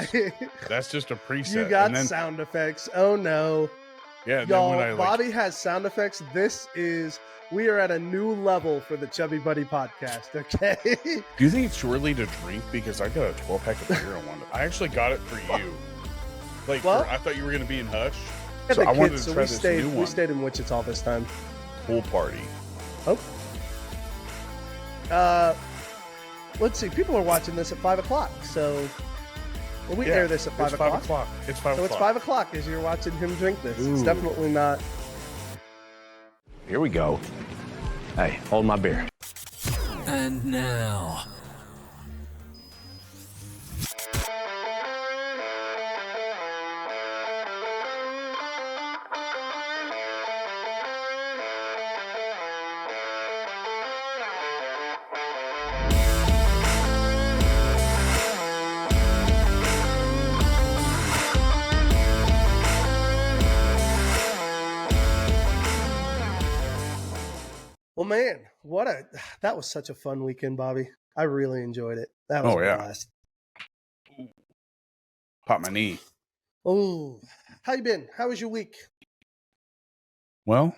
Okay. That's just a preset. You got and then, sound effects. Oh no. yeah. Y'all, Then when I Bobby has sound effects. We are at a new level for the Chubby Buddy podcast. Okay. do you think it's too early to drink? Because I got a 12-pack of beer I wanted. I actually got it for you. Like, I thought you were going to be in Hutch. So I wanted to try this new one. We stayed in Wichita this time. Pool party. Oh. Let's see. People are watching this at 5 o'clock. So we air this at 5 o'clock. It's 5 o'clock. So it's 5 o'clock as you're watching him drink this. Ooh. It's definitely not. Here we go. Hey, hold my beer. And now. Well, man, that was such a fun weekend, Bobby. I really enjoyed it. That was a blast. Pop my knee. Oh, how you been? How was your week? Well,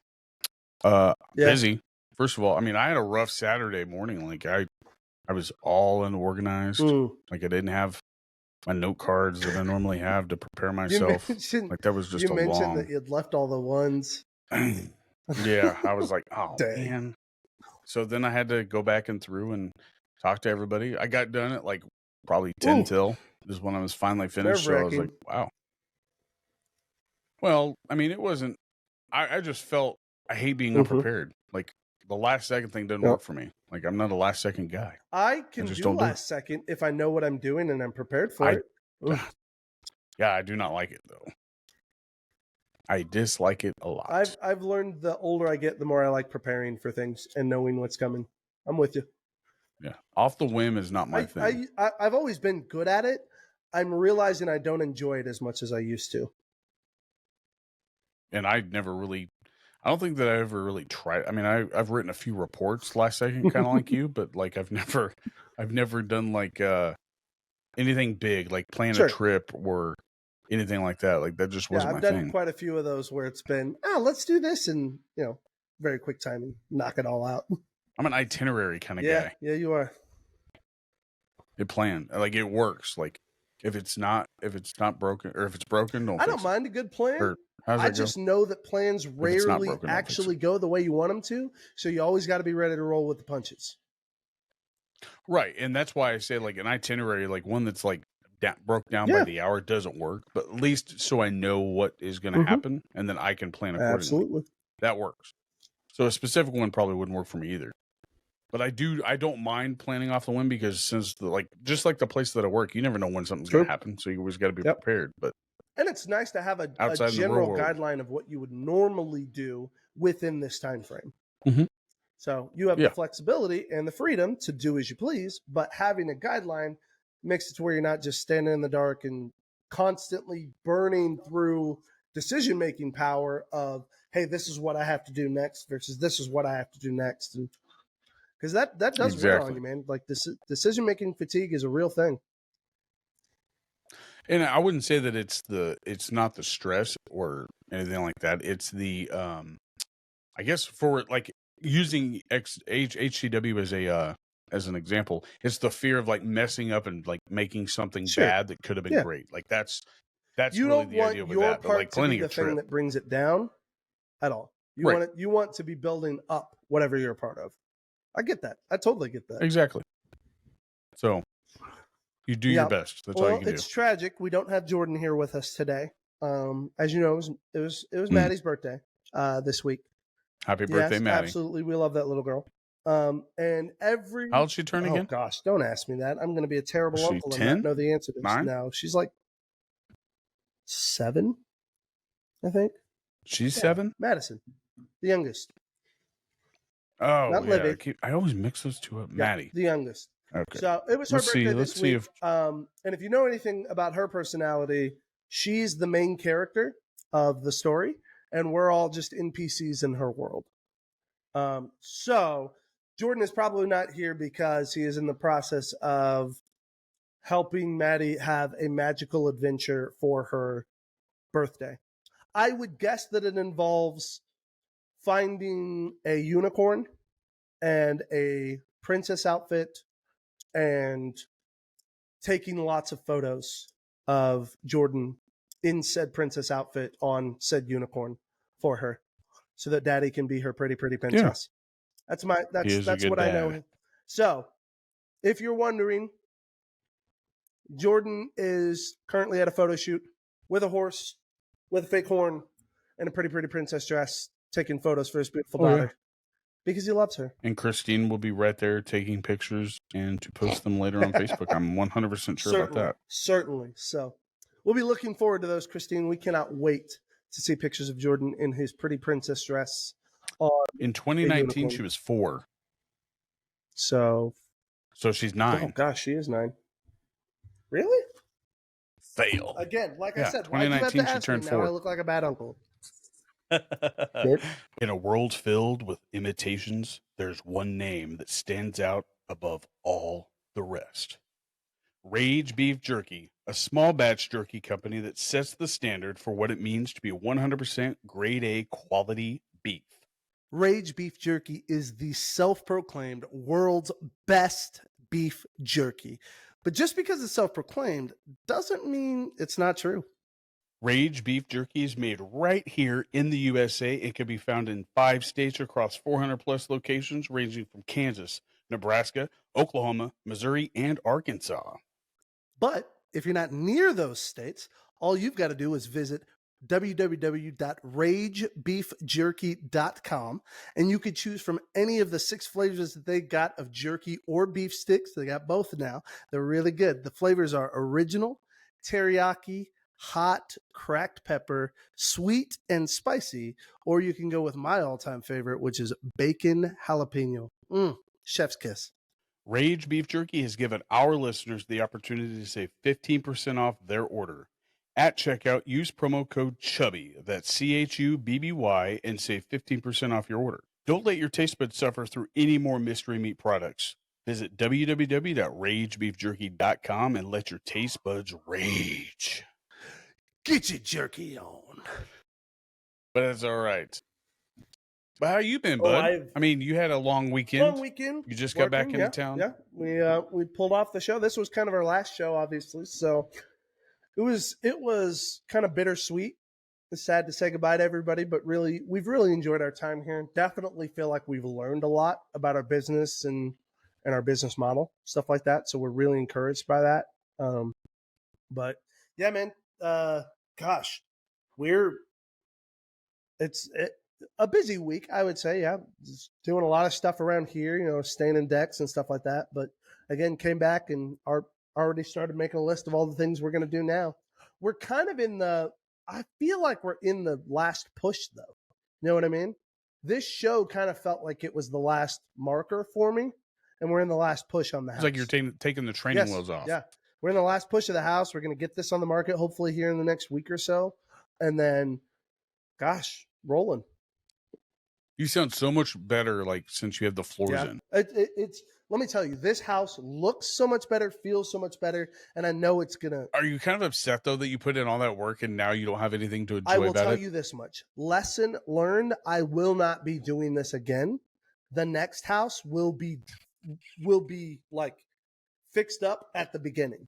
busy. First of all, I mean, I had a rough Saturday morning. Like I was all unorganized. Like I didn't have my note cards that I normally have to prepare myself. Like that was just you mentioned that you'd left all the ones. Yeah, I was like, oh Dang. man. So then I had to go back and through and talk to everybody. I got done at like probably 10 till is when I was finally finished. So I was like, wow. Well, I mean, it wasn't. I just felt I hate being unprepared. Like the last second thing doesn't work for me. Like I'm not a last second guy. I can do last second if I know what I'm doing and I'm prepared for it. Yeah, I do not like it though. I dislike it a lot. I've learned the older I get, the more I like preparing for things and knowing what's coming. I'm with you. Yeah, off the whim is not my thing. I've always been good at it. I'm realizing I don't enjoy it as much as I used to. And I don't think that I ever really tried. I mean, I've written a few reports last second, kind of like you, but like I've never done like anything big, like plan a trip or anything like that. Like that just wasn't my thing. I've done quite a few of those where it's been, let's do this and very quick time and knock it all out. I'm an itinerary kind of guy. Yeah, you are. It planned. Like it works. Like if it's not broken or if it's broken, I don't mind a good plan. I just know that plans rarely actually go the way you want them to. So you always got to be ready to roll with the punches. Right. And that's why I say like an itinerary, like one that's like broke down by the hour doesn't work, but at least so I know what is going to happen and then I can plan accordingly. Absolutely. That works. So a specific one probably wouldn't work for me either. But I don't mind planning off the whim because since just like the place that I work, you never know when something's going to happen. So you always got to be prepared. And it's nice to have a general guideline of what you would normally do within this time frame. Mm-hmm. So you have the flexibility and the freedom to do as you please, but having a guideline makes it to where you're not just standing in the dark and constantly burning through decision-making power of, hey, this is what I have to do next versus this is what I have to do next. And because that does wear on you, man. Like this decision-making fatigue is a real thing. And I wouldn't say that it's not the stress or anything like that. It's the, I guess for like using HCW as an example, it's the fear of like messing up and like making something bad that could have been great. Like that's you really don't the want idea with your that. part like to be the thing that brings it down at all. You want to be building up whatever you're a part of. I get that. I totally get that. Exactly. So you do your best. That's all you can do. It's tragic. We don't have Jordan here with us today. As you know, it was Maddie's birthday this week. Happy birthday, Maddie. Absolutely. We love that little girl. And how old she turn again? Oh gosh, don't ask me that. I'm going to be a terrible uncle 10? and not know the answer to this. 9? No, she's like 7, I think. She's 7? Madison, the youngest. Oh, not Libby. I always mix those two up. Maddie, the youngest. Okay. So it was her birthday this week. If... and if you know anything about her personality, she's the main character of the story, and we're all just NPCs in her world. So Jordan is probably not here because he is in the process of helping Maddie have a magical adventure for her birthday. I would guess that it involves finding a unicorn and a princess outfit and taking lots of photos of Jordan in said princess outfit on said unicorn for her so that daddy can be her pretty princess. That's what I know. So if you're wondering, Jordan is currently at a photo shoot with a horse, with a fake horn, and a pretty princess dress, taking photos for his beautiful daughter because he loves her. And Christine will be right there taking pictures and to post them later on Facebook. I'm 100% sure about that. Certainly. So we'll be looking forward to those, Christine. We cannot wait to see pictures of Jordan in his pretty princess dress. In 2019, she was 4. So she's 9. Oh gosh, she is 9. Really? Fail. Again, like I said, 2019 she turned 4. Now I look like a bad uncle. In a world filled with imitations, there's one name that stands out above all the rest. Rage Beef Jerky, a small batch jerky company that sets the standard for what it means to be 100% grade A quality beef. Rage Beef Jerky is the self-proclaimed world's best beef jerky. But just because it's self-proclaimed doesn't mean it's not true. Rage Beef Jerky is made right here in the USA. It can be found in 5 states across 400 plus locations ranging from Kansas, Nebraska, Oklahoma, Missouri, and Arkansas. But if you're not near those states, all you've got to do is visit www.ragebeefjerky.com and you could choose from any of the 6 flavors that they got of jerky or beef sticks. They got both now. They're really good. The flavors are original, teriyaki, hot, cracked pepper, sweet, and spicy, or you can go with my all-time favorite, which is bacon jalapeno. Chef's kiss. Rage Beef Jerky has given our listeners the opportunity to save 15% off their order. At checkout, use promo code Chubby, that's CHUBBY, and save 15% off your order. Don't let your taste buds suffer through any more mystery meat products. Visit www.ragebeefjerky.com and let your taste buds rage. Get your jerky on. But that's all right. But how you been, bud? I mean, you had a long weekend. You just got back into town. Yeah, we pulled off the show. This was kind of our last show, obviously. So it was kind of bittersweet. It's sad to say goodbye to everybody, but really, we've really enjoyed our time here. Definitely feel like we've learned a lot about our business and our business model, stuff like that. So we're really encouraged by that. But yeah, man. Gosh, it's a busy week, I would say. Yeah, just doing a lot of stuff around here, staying decks and stuff like that. But again, came back and already started making a list of all the things we're going to do now. We're kind of I feel like we're in the last push, though. You know what I mean? This show kind of felt like it was the last marker for me, and we're in the last push on the house. It's like you're taking the training wheels off. Yeah. We're in the last push of the house. We're going to get this on the market hopefully here in the next week or so. And then, gosh, rolling. You sound so much better since you have the floors in. It's let me tell you, this house looks so much better, feels so much better, and I know it's going to. Are you kind of upset, though, that you put in all that work and now you don't have anything to enjoy about it? I will tell you this much. Lesson learned, I will not be doing this again. The next house will be fixed up at the beginning.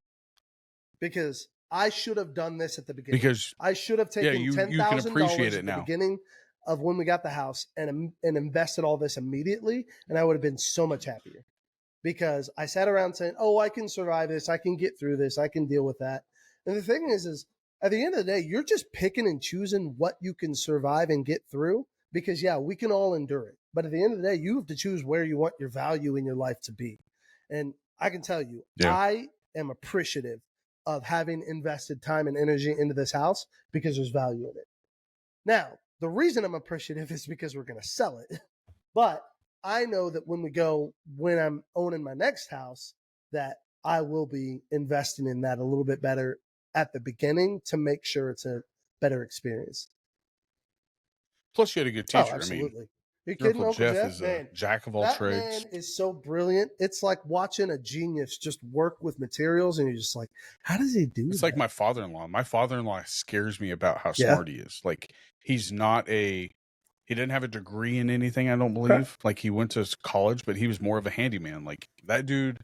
Because I should have done this at the beginning. Because I should have taken $10,000 at the beginning of when we got the house and invested all this immediately, and I would have been so much happier. Because I sat around saying, "Oh, I can survive this. I can get through this. I can deal with that." And the thing is at the end of the day, you're just picking and choosing what you can survive and get through. Because we can all endure it, but at the end of the day, you have to choose where you want your value in your life to be. And I can tell you, I am appreciative of having invested time and energy into this house because there's value in it. Now, the reason I'm appreciative is because we're going to sell it. But I know that when I'm owning my next house, that I will be investing in that a little bit better at the beginning to make sure it's a better experience. Plus, you had a good teacher. Oh, absolutely. You're kidding, Uncle Uncle Jeff Jeff? is Man, a jack of all that trades. man is so brilliant. It's like watching a genius just work with materials, and you're just like, how does he do It's that? like my father-in-law. My father-in-law scares me about how Yeah. smart he is. Like, he's not he didn't have a degree in anything, I don't believe. Like, he went to college, but he was more of a handyman. Like, that dude,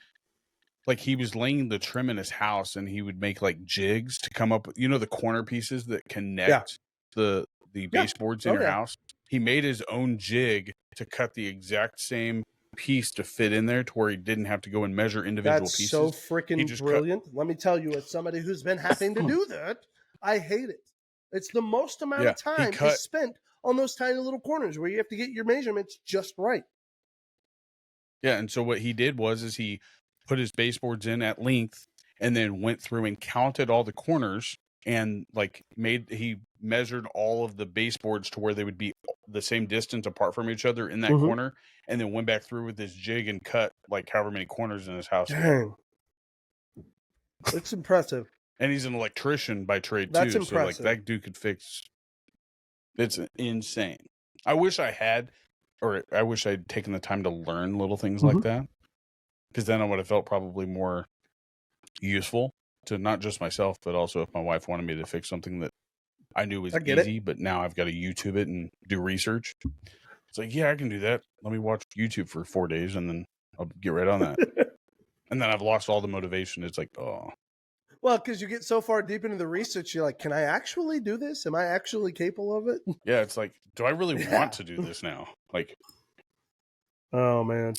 like, he was laying the trim in his house, and he would make, like, jigs to come up, the corner pieces that connect the baseboards in your house. He made his own jig to cut the exact same piece to fit in there to where he didn't have to go and measure individual That's pieces. so freaking brilliant. Let me tell you, as somebody who's been having to do that, I hate it. It's the most amount of time is spent on those tiny little corners where you have to get your measurements just right. Yeah, and so what he did is he put his baseboards in at length and then went through and counted all the corners and he measured all of the baseboards to where they would be the same distance apart from each other in that corner, and then went back through with his jig and cut like however many corners in his house. Dang. It's impressive. And he's an electrician by trade That's too. impressive. So that dude could fix. It's insane. I wish I'd taken the time to learn little things like that, because then I would have felt probably more useful to not just myself, but also if my wife wanted me to fix something that I knew was easy, but now I've got to YouTube it and do research. It's like, yeah, I can do that. Let me watch YouTube for 4 days and then I'll get right on that. And then I've lost all the motivation. It's like, oh. Well, because you get so far deep into the research, you're like, can I actually do this? Am I actually capable of it? Yeah, it's like, do I really want to do this now? Like, oh, man.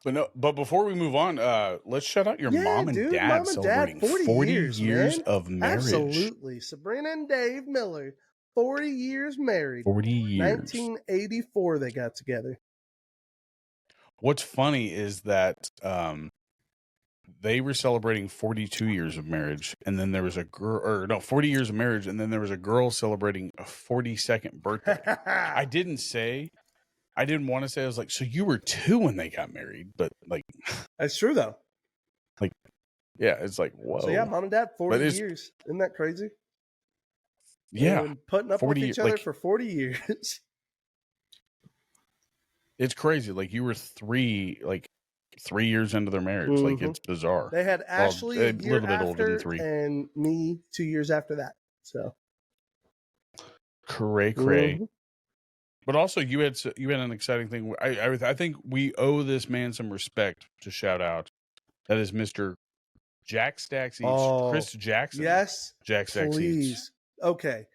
But before we move on, let's shout out your mom and dad celebrating 40 years of marriage. Absolutely. Sabrina and Dave Miller, 40 years married. 40 years. 1984 they got together. What's funny is that they were celebrating 42 years of marriage, and then there was 40 years of marriage, and then there was a girl celebrating a 42nd birthday. I didn't want to say, I was like, so you were 2 when they got married, but like. That's true, though. Like, yeah, it's like, whoa. So, yeah, mom and dad, 40 years. Isn't that crazy? Yeah. And putting up with each other for 40 years. It's crazy. Like, you were 3 years into their marriage. Like, it's bizarre. They had Ashley a year little bit older than 3. And me 2 years after that. So. Cray. But also, you had an exciting thing. I think we owe this man some respect to shout out. That is Mr. Jack Stacks Eats, Chris Jackson. Yes, Jack Stacks Eats. Okay.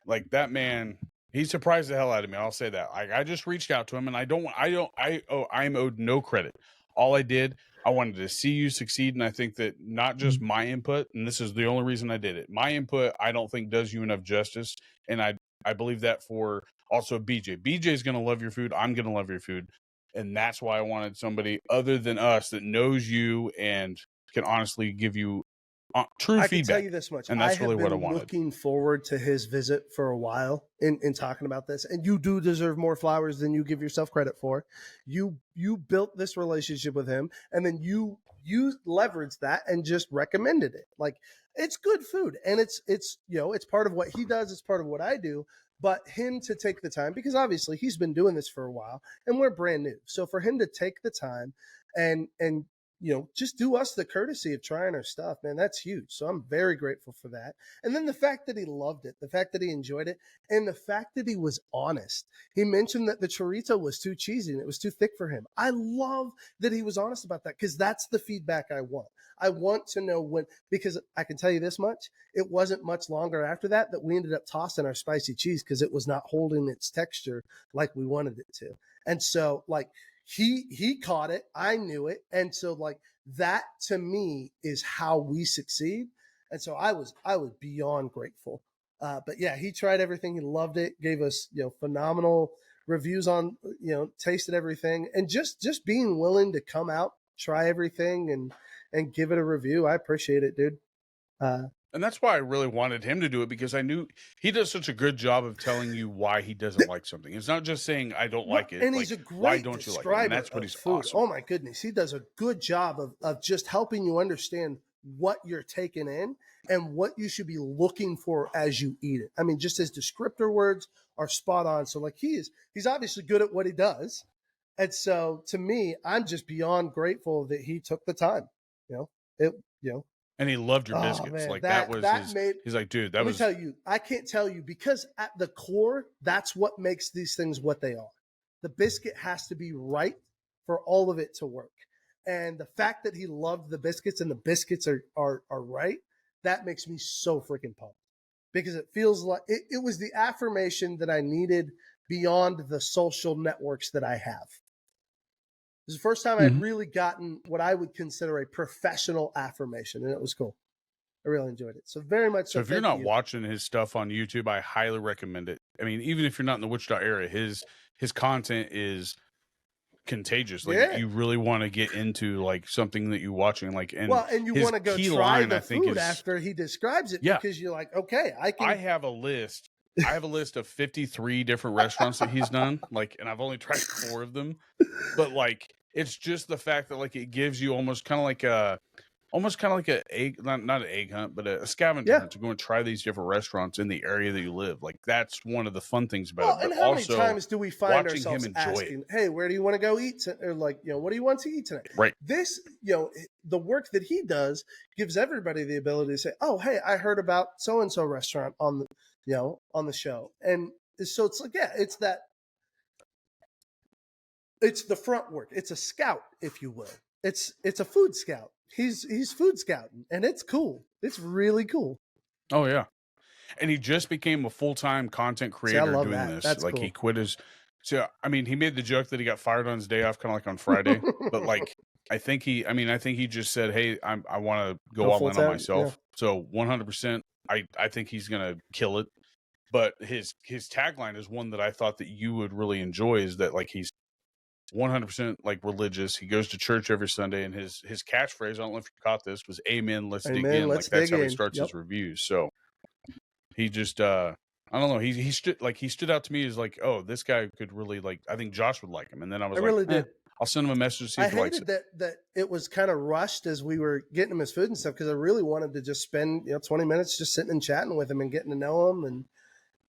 Like, that man, he surprised the hell out of me. I'll say that. I just reached out to him, and I'm owed no credit. All I did, I wanted to see you succeed, and I think that not just my input, and this is the only reason I did it. My input, I don't think does you enough justice, and I believe that for also BJ. BJ's going to love your food. I'm going to love your food. And that's why I wanted somebody other than us that knows you and can honestly give you true feedback. I can tell you this much. And that's really what I wanted. I have been looking forward to his visit for a while in talking about this. And you do deserve more flowers than you give yourself credit for. You built this relationship with him, and then you leveraged that and just recommended it. Like, it's good food, and it's part of what he does. It's part of what I do. But him to take the time, because obviously he's been doing this for a while and we're brand new. So for him to take the time and just do us the courtesy of trying our stuff, man, that's huge. So I'm very grateful for that. And then the fact that he loved it, the fact that he enjoyed it, and the fact that he was honest. He mentioned that the chorizo was too cheesy and it was too thick for him. I love that he was honest about that, because that's the feedback I want. I want to know because I can tell you this much, it wasn't much longer after that we ended up tossing our spicy cheese because it was not holding its texture like we wanted it to. And so, like, he caught it, I knew it. And so, like, that to me is how we succeed. And so I was beyond grateful. But yeah, he tried everything. He loved it, gave us, phenomenal reviews on, tasted everything, and just being willing to come out, try everything and give it a review. I appreciate it, dude. And that's why I really wanted him to do it, because I knew he does such a good job of telling you why he doesn't like something. It's not just saying, I don't like it. And he's a great why don't you like it? And that's what he's food. Awesome. Oh my goodness. He does a good job of just helping you understand what you're taking in and what you should be looking for as you eat it. I mean, just his descriptor words are spot on. So like he's obviously good at what he does. And so to me, I'm just beyond grateful that he took the time, And he loved your Oh, biscuits. man, Like that was his. made. He's like, dude, that Let me was. tell you, I can't tell you because at the core, that's what makes these things what they are. The biscuit has to be right for all of it to work. And the fact that he loved the biscuits and the biscuits are right, that makes me so freaking pumped because it feels like it was the affirmation that I needed beyond the social networks that I have. This is the first time I'd really gotten what I would consider a professional affirmation, and it was cool. I really enjoyed it. So very much. So if you're not watching his stuff on YouTube, I highly recommend it. I mean, even if you're not in the Wichita area, his content is contagious. Like you really want to get into like something that you're watching, like and you want to go try the food after he describes it because you're like, okay, I have a list. I have a list of 53 different restaurants that he's done, like, and I've only tried 4 of them, but like it's just the fact that like it gives you almost kind of like a egg, not an egg hunt, but a scavenger hunt to go and try these different restaurants in the area that you live. Like that's one of the fun things about it. And but how also, many times do we find ourselves him enjoy asking, "Hey, where do you want to go eat?" Or like, what do you want to eat tonight? Right. This, the work that he does gives everybody the ability to say, "Oh, hey, I heard about so and so restaurant on the show," and so it's like, it's that. It's the front work. It's a scout, if you will. It's a food scout. He's food scouting, and it's cool. It's really cool. Oh yeah, and he just became a full-time content creator doing this. That's like cool. he quit his. So I mean, he made the joke that he got fired on his day off, kind of like on Friday. But like, I think he just said, "Hey, I want to go all in on myself." Yeah. So 100%, I think he's gonna kill it. But his tagline is one that I thought that you would really enjoy. Is that like he's 100% like religious. He goes to church every Sunday, and his catchphrase, I don't know if you caught this, was "Amen, let's dig in." Like that's how he starts his reviews. So he just I don't know, he stood out to me as like, oh, this guy could really like, I think Josh would like him. And then I was really did. I'll send him a message to see if he likes it. I hated that it was kind of rushed as we were getting him his food and stuff, because I really wanted to just spend 20 minutes just sitting and chatting with him and getting to know him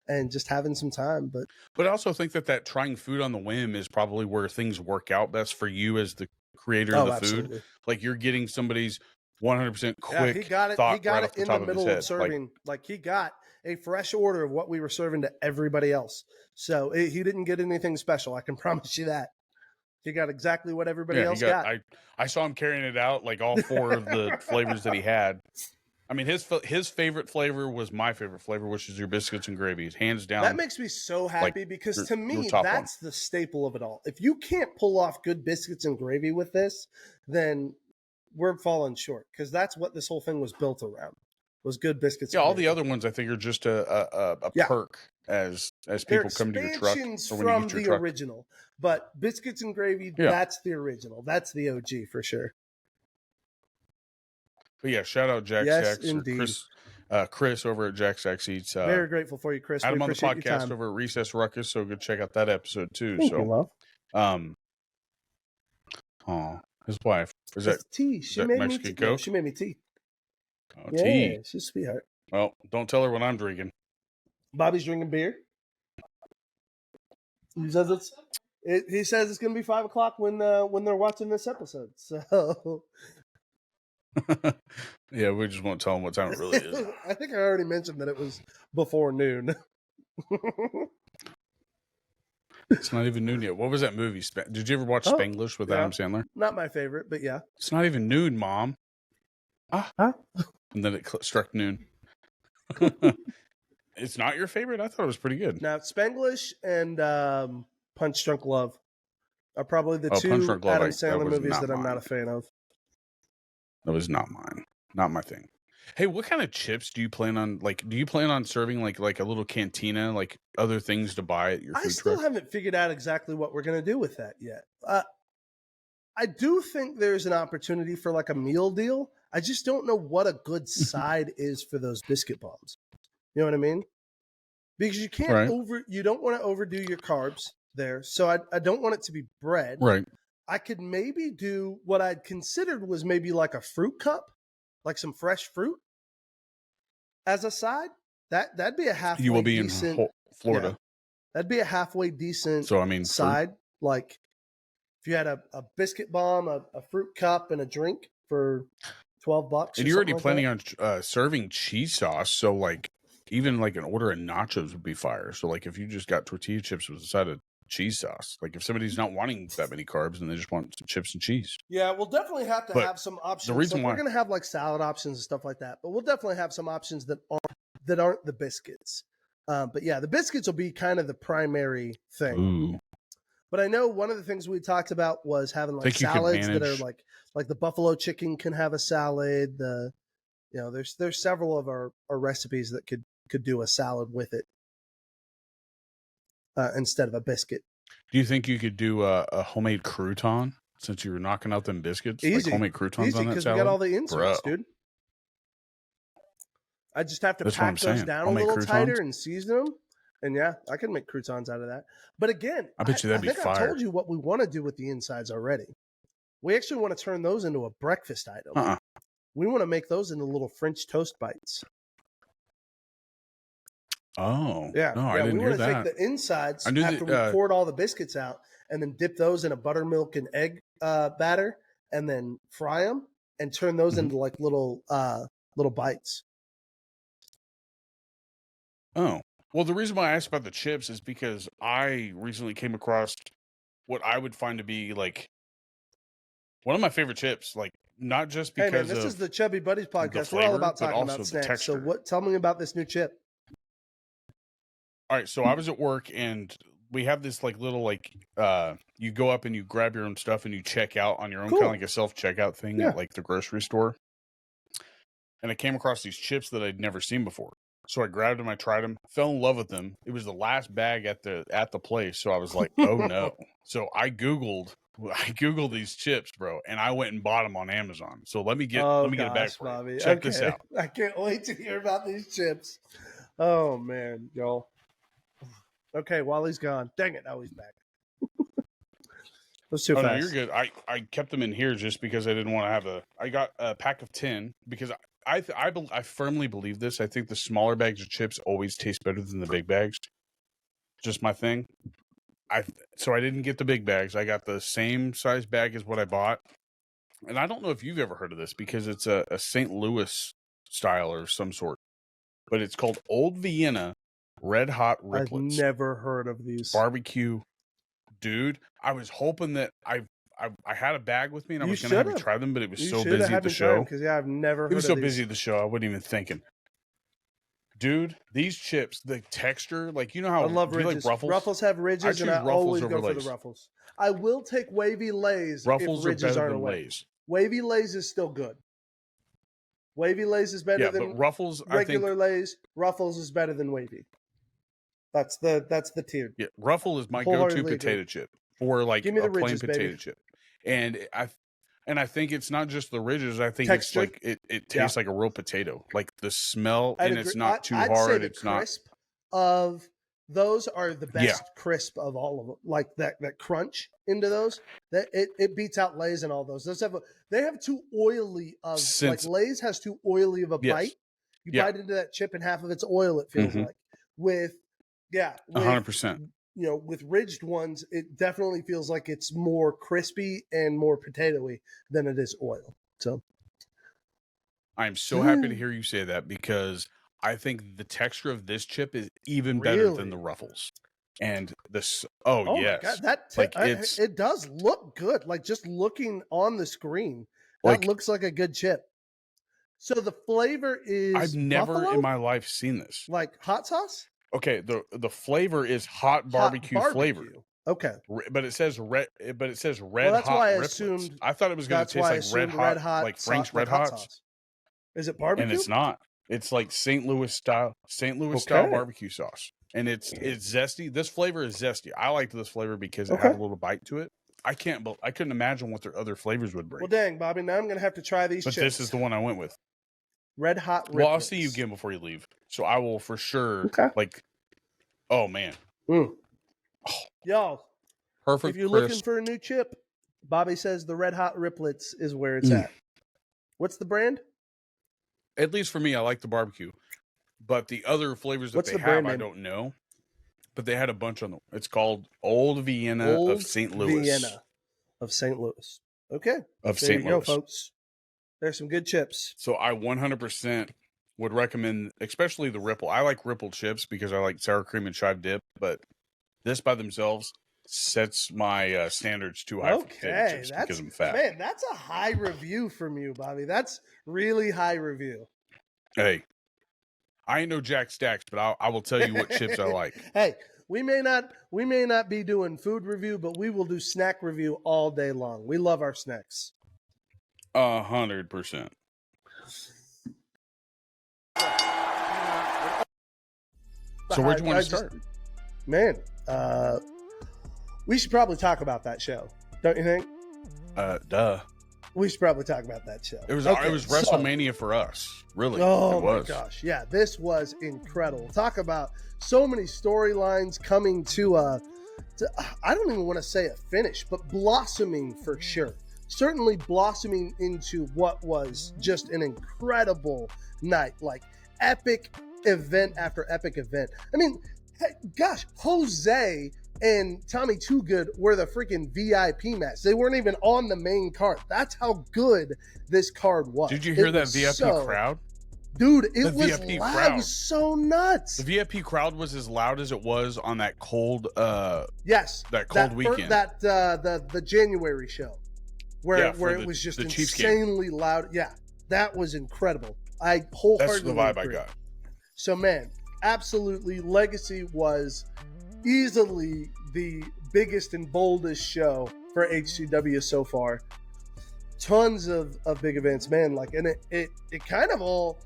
and just having some time. But I also think that trying food on the whim is probably where things work out best for you as the creator of the food. Like you're getting somebody's 100% quick he got it. He got it in the middle of serving. Like he got a fresh order of what we were serving to everybody else. So he didn't get anything special. I can promise you that. He got exactly what everybody else got. I saw him carrying it out, like all 4 of the flavors that he had. I mean, his favorite flavor was my favorite flavor, which is your biscuits and gravy. Hands down. That makes me so happy because to me, that's the staple of it all. If you can't pull off good biscuits and gravy with this, then we're falling short, because that's what this whole thing was built around, was good biscuits. Yeah, all the other ones I think are just a perk as people come to your truck. Or when you from get your the truck. original, but biscuits and gravy, that's the original. That's the OG for sure. But yeah, shout out Jack Sacks or Chris over at Jack Sacks Eats. Very grateful for you, Chris. Had him on the podcast over at recessruckus, so go check out that episode too. Thank you, love. His wife is that tea? She made Mexican me tea. Coke? No, she made me tea. Oh, tea. She's a sweetheart. Well, don't tell her what I'm drinking. Bobby's drinking beer. He says it's going to be 5 o'clock when they're watching this episode. So. Yeah, we just won't tell them what time it really is. I think I already mentioned that it was before noon. It's not even noon yet. What was that movie? Did you ever watch Spanglish with Adam Sandler? Not my favorite, but yeah. It's not even noon, Mom. And then it struck noon. It's not your favorite? I thought it was pretty good. Now, Spanglish and Punch Drunk Love are probably the 2 Love, Adam Sandler movies that I'm not a fan of. That was not mine. Not my thing. Hey, what kind of chips do you plan on, like, do you plan on serving like a little cantina, like other things to buy at your food truck? I still haven't figured out exactly what we're going to do with that yet. I do think there's an opportunity for like a meal deal. I just don't know what a good side is for those biscuit bombs. You know what I mean? Because you can't you don't want to overdo your carbs there. So I don't want it to be bread. Right. I could maybe do what I'd considered was maybe like a fruit cup, like some fresh fruit. as a side, that'd be a halfway You will be decent, in Florida. Yeah, that'd be a halfway decent So, I mean, side. Like if you had a biscuit bomb, a fruit cup, and a drink for $12. And you're already planning on serving cheese sauce. So, like, even like an order of nachos would be fire. So, like, if you just got tortilla chips with a side of cheese sauce, like if somebody's not wanting that many carbs and they just want some chips and cheese. Yeah, we'll definitely have to have some options. The reason why we're going to have like salad options and stuff like that, but we'll definitely have some options that aren't the biscuits. But yeah, the biscuits will be kind of the primary thing. Ooh. But I know one of the things we talked about was having like salads that are like the buffalo chicken can have a salad. There's several of our recipes that could do a salad with it instead of a biscuit. Do you think you could do a homemade crouton since you were knocking out them biscuits? Easy. Like homemade croutons on that because salad? we got all the inserts, dude. I just have to pack those down homemade a little tighter and season them. And yeah, I can make croutons out of that. But again, I bet you that'd be fire. I told you what we want to do with the insides already. We actually want to turn those into a breakfast item. We want to make those into little French toast bites. Oh, yeah. No, I didn't hear that. We want to take the insides after we poured all the biscuits out and then dip those in a buttermilk and egg batter and then fry them and turn those into like little bites. Oh. Well, the reason why I asked about the chips is because I recently came across what I would find to be like one of my favorite chips. Like not just because hey man, this is the Chubby Buddies podcast. We're all about talking about snacks. So tell me about this new chip. All right, so I was at work and we have this like little like you go up and you grab your own stuff and you check out on your own, kind of like a self-checkout thing at like the grocery store. And I came across these chips that I'd never seen before. So I grabbed them, I tried them, fell in love with them. It was the last bag at the place, so I was like, "Oh no." So I googled these chips, bro, and I went and bought them on Amazon. So let me get a bag for Bobby. you. Check this out. I can't wait to hear about these chips. Oh man, y'all. Okay, Wally's gone. Dang it, now he's back. Let's too fast. No, you're good. I kept them in here just because I didn't want to have I got a pack of 10 because I firmly believe this. I think the smaller bags of chips always taste better than the big bags. Just my thing. So I didn't get the big bags. I got the same size bag as what I bought. And I don't know if you've ever heard of this because it's a St. Louis style or some sort. But it's called Old Vienna Red Hot Riplets. I've never heard of these. Barbecue. Dude, I was hoping that I had a bag with me and I was going to have you try them, but it was so busy at the show. Because I've never heard of these. It was so busy at the show, I wasn't even thinking. Dude, these chips, the texture, like you know how I love ridges. Like Ruffles? Ruffles have ridges, and I always go for the Ruffles. I will take wavy Lays Ruffles if ridges aren't away. Lays. Wavy Lays is still good. Wavy Lays is better than but Ruffles. Regular Lays. Ruffles is better than wavy. That's the tier. Yeah, Ruffle is my go-to potato chip, or like a plain ridges, potato chip. And I think it's not just the ridges. I think texture. It's like it tastes like a real potato. Like the smell, and it's not too hard. It's not crisp of those are the best crisp of all of them. Like that crunch into those, that it beats out Lay's and all those. They have too oily of like Lay's has too oily of a bite. You bite into that chip and half of it's oil. It feels like with 100%. You know, with ridged ones, it definitely feels like it's more crispy and more potatoey than it is oil. So I'm so happy to hear you say that because I think the texture of this chip is even better than the Ruffles. And this, oh yes, my God, it does look good. Like just looking on the screen, that looks like a good chip. So the flavor is I've never buffalo? in my life seen this. Like hot sauce? Okay, the flavor is hot barbecue flavored. Okay, but it says red. But it says red. Well, that's hot why I riplets. assumed. I thought it was going to taste like red hot, like Frank's Red Hots. Sauce. Is it barbecue? And it's not. It's like St. Louis style barbecue sauce, and it's zesty. This flavor is zesty. I liked this flavor because it had a little bite to it. I couldn't imagine what their other flavors would bring. Well, dang, Bobby, now I'm going to have to try these. But chips. This is the one I went with. Red Hot Riplets. Well, I'll see you again before you leave, so I will for sure. Oh man, y'all, perfect. If you're looking for a new chip, Bobby says the Red Hot Riplets is where it's at. What's the brand? At least for me, I like the barbecue. but the other flavors that What's they the brand have, I name? don't know. But they had a bunch on them. It's called Old Vienna Old of St. Louis. Vienna of St. Louis. Okay. Of There St. you go, Louis. folks. There's some good chips. So I 100% would recommend, especially the Ripple. I like Ripple chips because I like sour cream and chive dip, but this by themselves sets my standards too high for potato chips because I'm fat. Man, that's a high review from you, Bobby. That's really high review. Hey, I ain't no Jack Stacks, but I will tell you what chips I like. Hey, we may not be doing food review, but we will do snack review all day long. We love our snacks. 100%. So where'd you want to start? Man, we should probably talk about that show, don't you think? Duh. We should probably talk about that show. It was WrestleMania for us, really. Oh it my was. gosh, yeah, this was incredible. Talk about so many storylines coming to I don't even want to say a finish, but blossoming for sure. Certainly blossoming into what was just an incredible night, like epic event after epic event. I mean, gosh, Jose and Tommy Too Good were the freaking VIP match. They weren't even on the main card. That's how good this card was. Did you hear that VIP crowd? Dude, it was VIP loud. crowd. It was so nuts. The VIP crowd was as loud as it was on that cold yes, that cold weekend. The January show where it was just insanely loud. Yeah, that was incredible. I wholeheartedly That's the vibe agree. I got. So man, absolutely, Legacy was easily the biggest and boldest show for HCW so far. Tons of big events, man. Like, and it kind of all,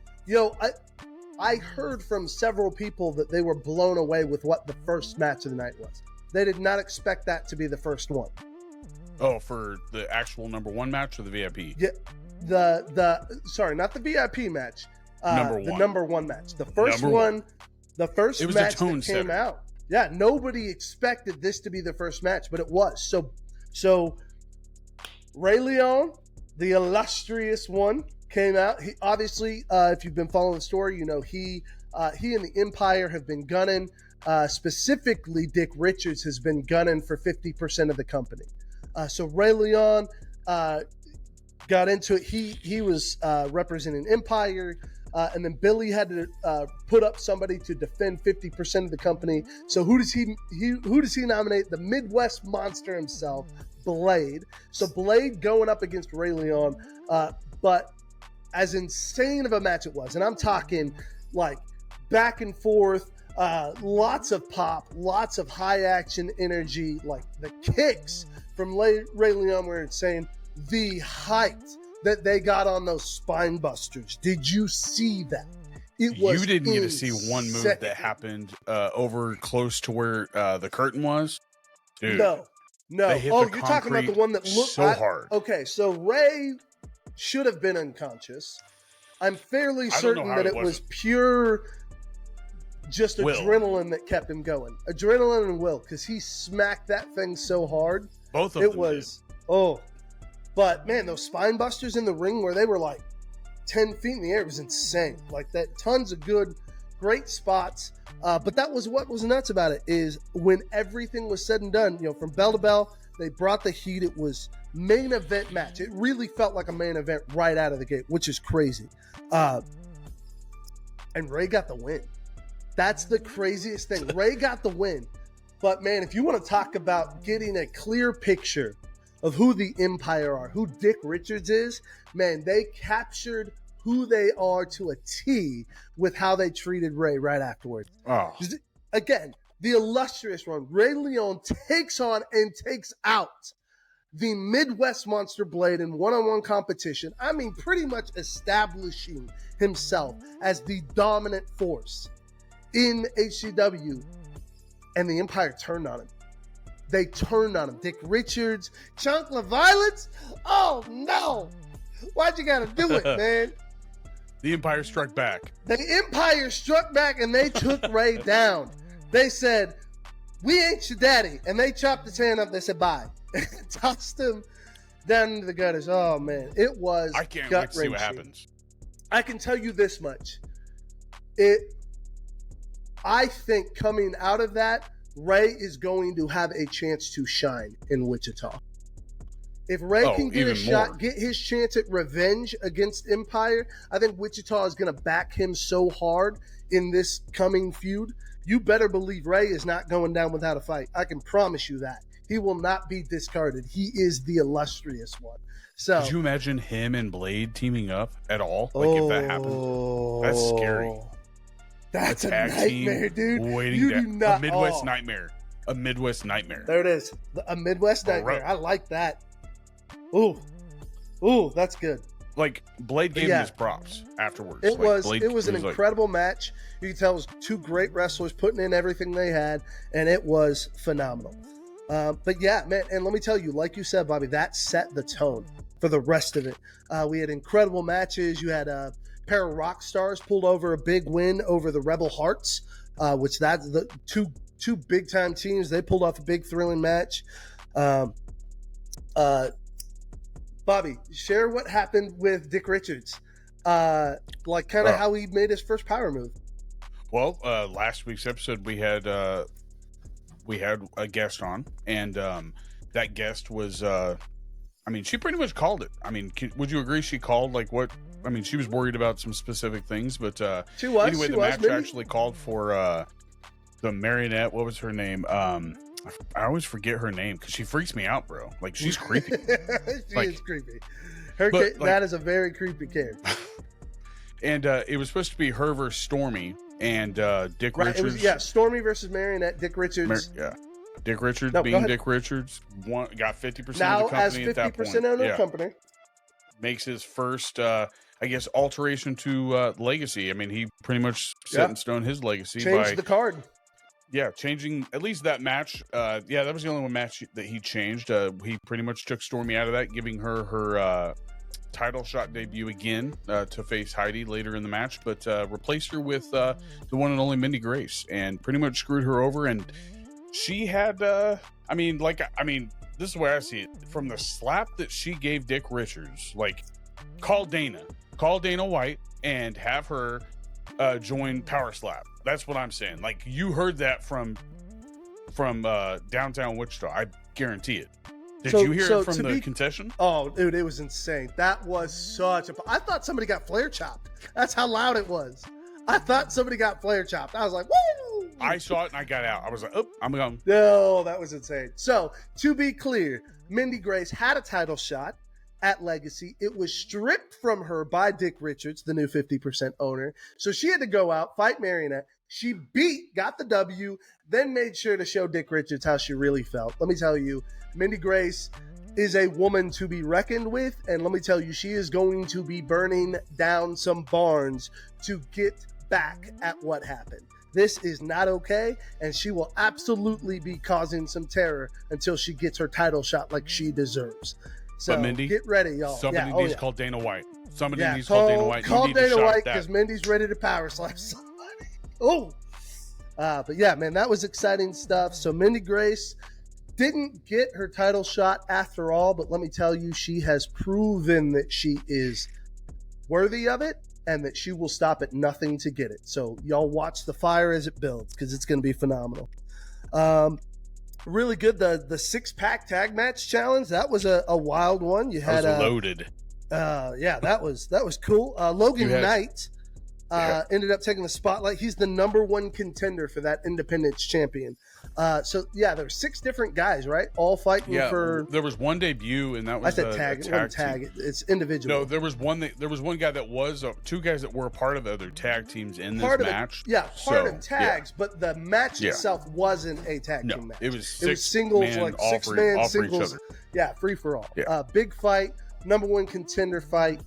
I heard from several people that they were blown away with what the first match of the night was. They did not expect that to be the first one. Oh, for the actual number one match or the VIP? Yeah, sorry, not the VIP match. The number one match. The first one. The first match that came out. Yeah, nobody expected this to be the first match, but it was. So Ray Leon, the illustrious one, came out. He obviously, if you've been following the story, you know he and the Empire have been gunning. Specifically, Dick Richards has been gunning for 50% of the company. So Ray Leon got into it. He was representing Empire. And then Billy had to put up somebody to defend 50% of the company. So who does he nominate? The Midwest monster himself, Blade. So Blade going up against Ray Leon. But as insane of a match it was, and I'm talking like back and forth, lots of pop, lots of high action energy, like the kicks from Ray Leon were insane. The height that they got on those spine busters. Did you see that? It was You didn't insane. get to see one move that happened over close to where the curtain was? Dude, No. Oh, you're talking about the one that looked so hard. Okay, so Ray should have been unconscious. I'm fairly certain that it was pure just adrenaline that kept him going. Adrenaline and will, because he smacked that thing so hard. Both of them did. But man, those spine busters in the ring where they were like 10 feet in the air was insane. Like that, tons of good, great spots. But that was what was nuts about it is when everything was said and done, from bell to bell, they brought the heat. It was main event match. It really felt like a main event right out of the gate, which is crazy. And Ray got the win. That's the craziest thing. Ray got the win. But man, if you want to talk about getting a clear picture of who the Empire are, who Dick Richards is, man, they captured who they are to a T with how they treated Ray right afterwards. Oh. Again, the illustrious one, Ray Leon takes on and takes out the Midwest Monster Blade in one-on-one competition. I mean, pretty much establishing himself as the dominant force in HCW, and the Empire turned on him. They turned on him. Dick Richards, Chunk of Violence. Oh no! Why'd you gotta do it, man? The Empire struck back. The Empire struck back and they took Ray down. They said, "We ain't your daddy," and they chopped his hand up. They said, "Bye," tossed him down into the gutters. Oh man, it was. I can't wait to see what happens. I can tell you this much: I think coming out of that, Ray is going to have a chance to shine in Wichita. If Ray can get a shot, get his chance at revenge against Empire, I think Wichita is going to back him so hard in this coming feud. You better believe Ray is not going down without a fight. I can promise you that. He will not be discarded. He is the illustrious one. So, could you imagine him and Blade teaming up at all? Like, if that happened, that's scary. That's a nightmare, dude. You do not. A Midwest nightmare. A Midwest nightmare. There it is. A Midwest nightmare. I like that. Ooh, that's good. Like, Blade gave him his props afterwards. It was an incredible match. You can tell it was two great wrestlers putting in everything they had, and it was phenomenal. But yeah, man, and let me tell you, like you said, Bobby, that set the tone for the rest of it. We had incredible matches. You had a pair of rock stars pulled over a big win over the Rebel Hearts, which that's the two big time teams. They pulled off a big thrilling match. Bobby, share what happened with Dick Richards, like kind of how he made his first power move. Well, last week's episode we had a guest on, and that guest was, I mean, she pretty much called it. I mean, would you agree she called like what? I mean, she was worried about some specific things, but she was. Anyway, the match actually called for the marionette. What was her name? I always forget her name because she freaks me out, bro. Like, she's creepy. She is creepy. That is a very creepy character. And it was supposed to be her versus Stormy and Dick Richards. It was, Stormy versus Marionette. Dick Richards. Dick Richards Dick Richards got 50% of the company as 50% at that point. of the company. Makes his first, I guess, alteration to Legacy. I mean, he pretty much set in stone his legacy. Changed the card. Yeah, changing at least that match. That was the only one match that he changed. He pretty much took Stormy out of that, giving her title shot debut again to face Heidi later in the match, but replaced her with the one and only Mindy Grace, and pretty much screwed her over. And she had, this is the way I see it. From the slap that she gave Dick Richards, like, call Dana White and have her join Power Slap. That's what I'm saying. Like, you heard that from downtown Wichita. I guarantee it. Did you hear it from the concession? Oh, dude, it was insane. That was I thought somebody got flare chopped. That's how loud it was. I thought somebody got flare chopped. I was like, woo! I saw it and I got out. I was like, oh, I'm going. No, that was insane. So, to be clear, Mindy Grace had a title shot at Legacy. It was stripped from her by Dick Richards, the new 50% owner. So she had to go out, fight Marionette. She got the W, then made sure to show Dick Richards how she really felt. Let me tell you, Mindy Grace is a woman to be reckoned with, and let me tell you, she is going to be burning down some barns to get back at what happened. This is not okay, and she will absolutely be causing some terror until she gets her title shot like she deserves. So Mindy, get ready, y'all. Somebody needs to call Dana White. Somebody needs to call Dana White. Call Dana White because Mindy's ready to power slap somebody. But yeah, man, that was exciting stuff. So Mindy Grace didn't get her title shot after all, but let me tell you, she has proven that she is worthy of it and that she will stop at nothing to get it. So y'all watch the fire as it builds because it's going to be phenomenal. Really good. The 6-pack tag match challenge. That was a wild one. You had loaded. That was cool. Logan Knight ended up taking the spotlight. He's the #1 contender for that Independence champion. There were 6 different guys, right? All fighting for. There was one debut, and that was I said tag. It's individual. No, there was one guy that was 2 guys that were a part of the other tag teams in this match. Part of tags, but the match itself wasn't a tag team match. It was singles, like 6-man singles. Yeah, free for all. Yeah. Big fight, #1 contender fight.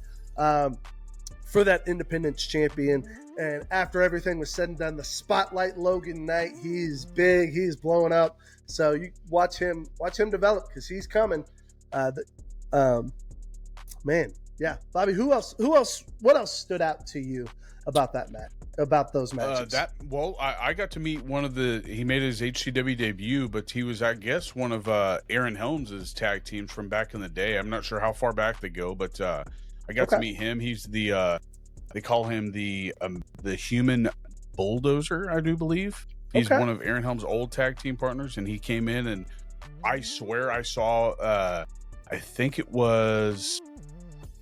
For that Independence champion. And after everything was said and done, the spotlight, Logan Knight, he's big, he's blowing up. So you watch him develop because he's coming. Bobby, what else stood out to you about that match, about those matches? I got to meet he made his HCW debut, but he was, I guess, one of Aaron Helms' tag teams from back in the day. I'm not sure how far back they go, but I got to meet him. He's the they call him the human Bulldozer, I do believe. He's Okay. one of Aaron Helm's old tag team partners, and he came in, and I swear I saw, I think it was,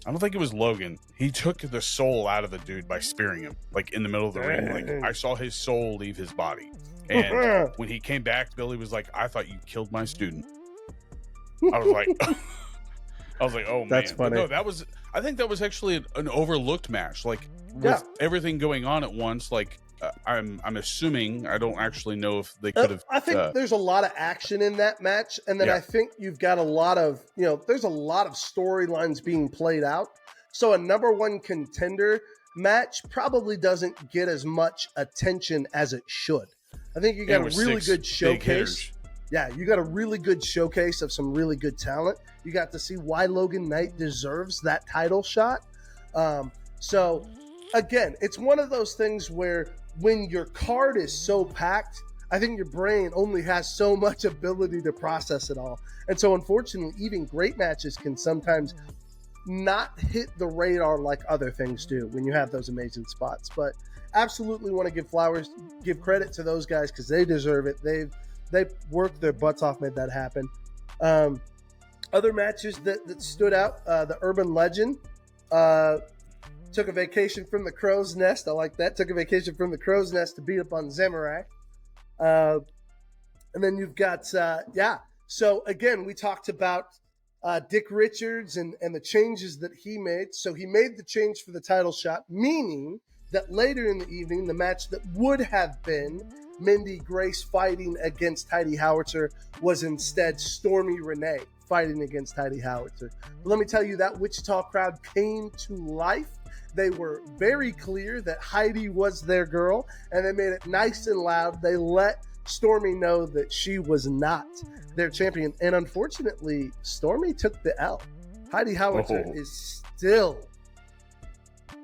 I don't think it was Logan. He took the soul out of the dude by spearing him, like in the middle of the ring. Like I saw his soul leave his body. And when he came back, Billy was like, "I thought you killed my student." I was like, "Oh man, That's funny." But no, that was. I think that was actually an overlooked match. Like with everything going on at once. Like I'm assuming. I don't actually know if they could have. I think there's a lot of action in that match, and then I think you've got a lot of there's a lot of storylines being played out. So a number one contender match probably doesn't get as much attention as it should. I think you got a really good showcase. Yeah, you got a really good showcase of some really good talent. You got to see why Logan Knight deserves that title shot. So, again, it's one of those things where when your card is so packed, I think your brain only has so much ability to process it all. And so, unfortunately, even great matches can sometimes not hit the radar like other things do when you have those amazing spots. But absolutely want to give credit to those guys because they deserve it. They worked their butts off, made that happen. Other matches that stood out, the Urban Legend took a vacation from the Crow's Nest. I like that. Took a vacation from the Crow's Nest to beat up on Samurai. And then you've got, So, again, we talked about Dick Richards and the changes that he made. So he made the change for the title shot, meaning that later in the evening, the match that would have been Mindy Grace fighting against Heidi Howitzer was instead Stormy Renee fighting against Heidi Howitzer. But let me tell you, that Wichita crowd came to life. They were very clear that Heidi was their girl, and they made it nice and loud. They let Stormy know that she was not their champion. And unfortunately, Stormy took the L. Heidi Howitzer is still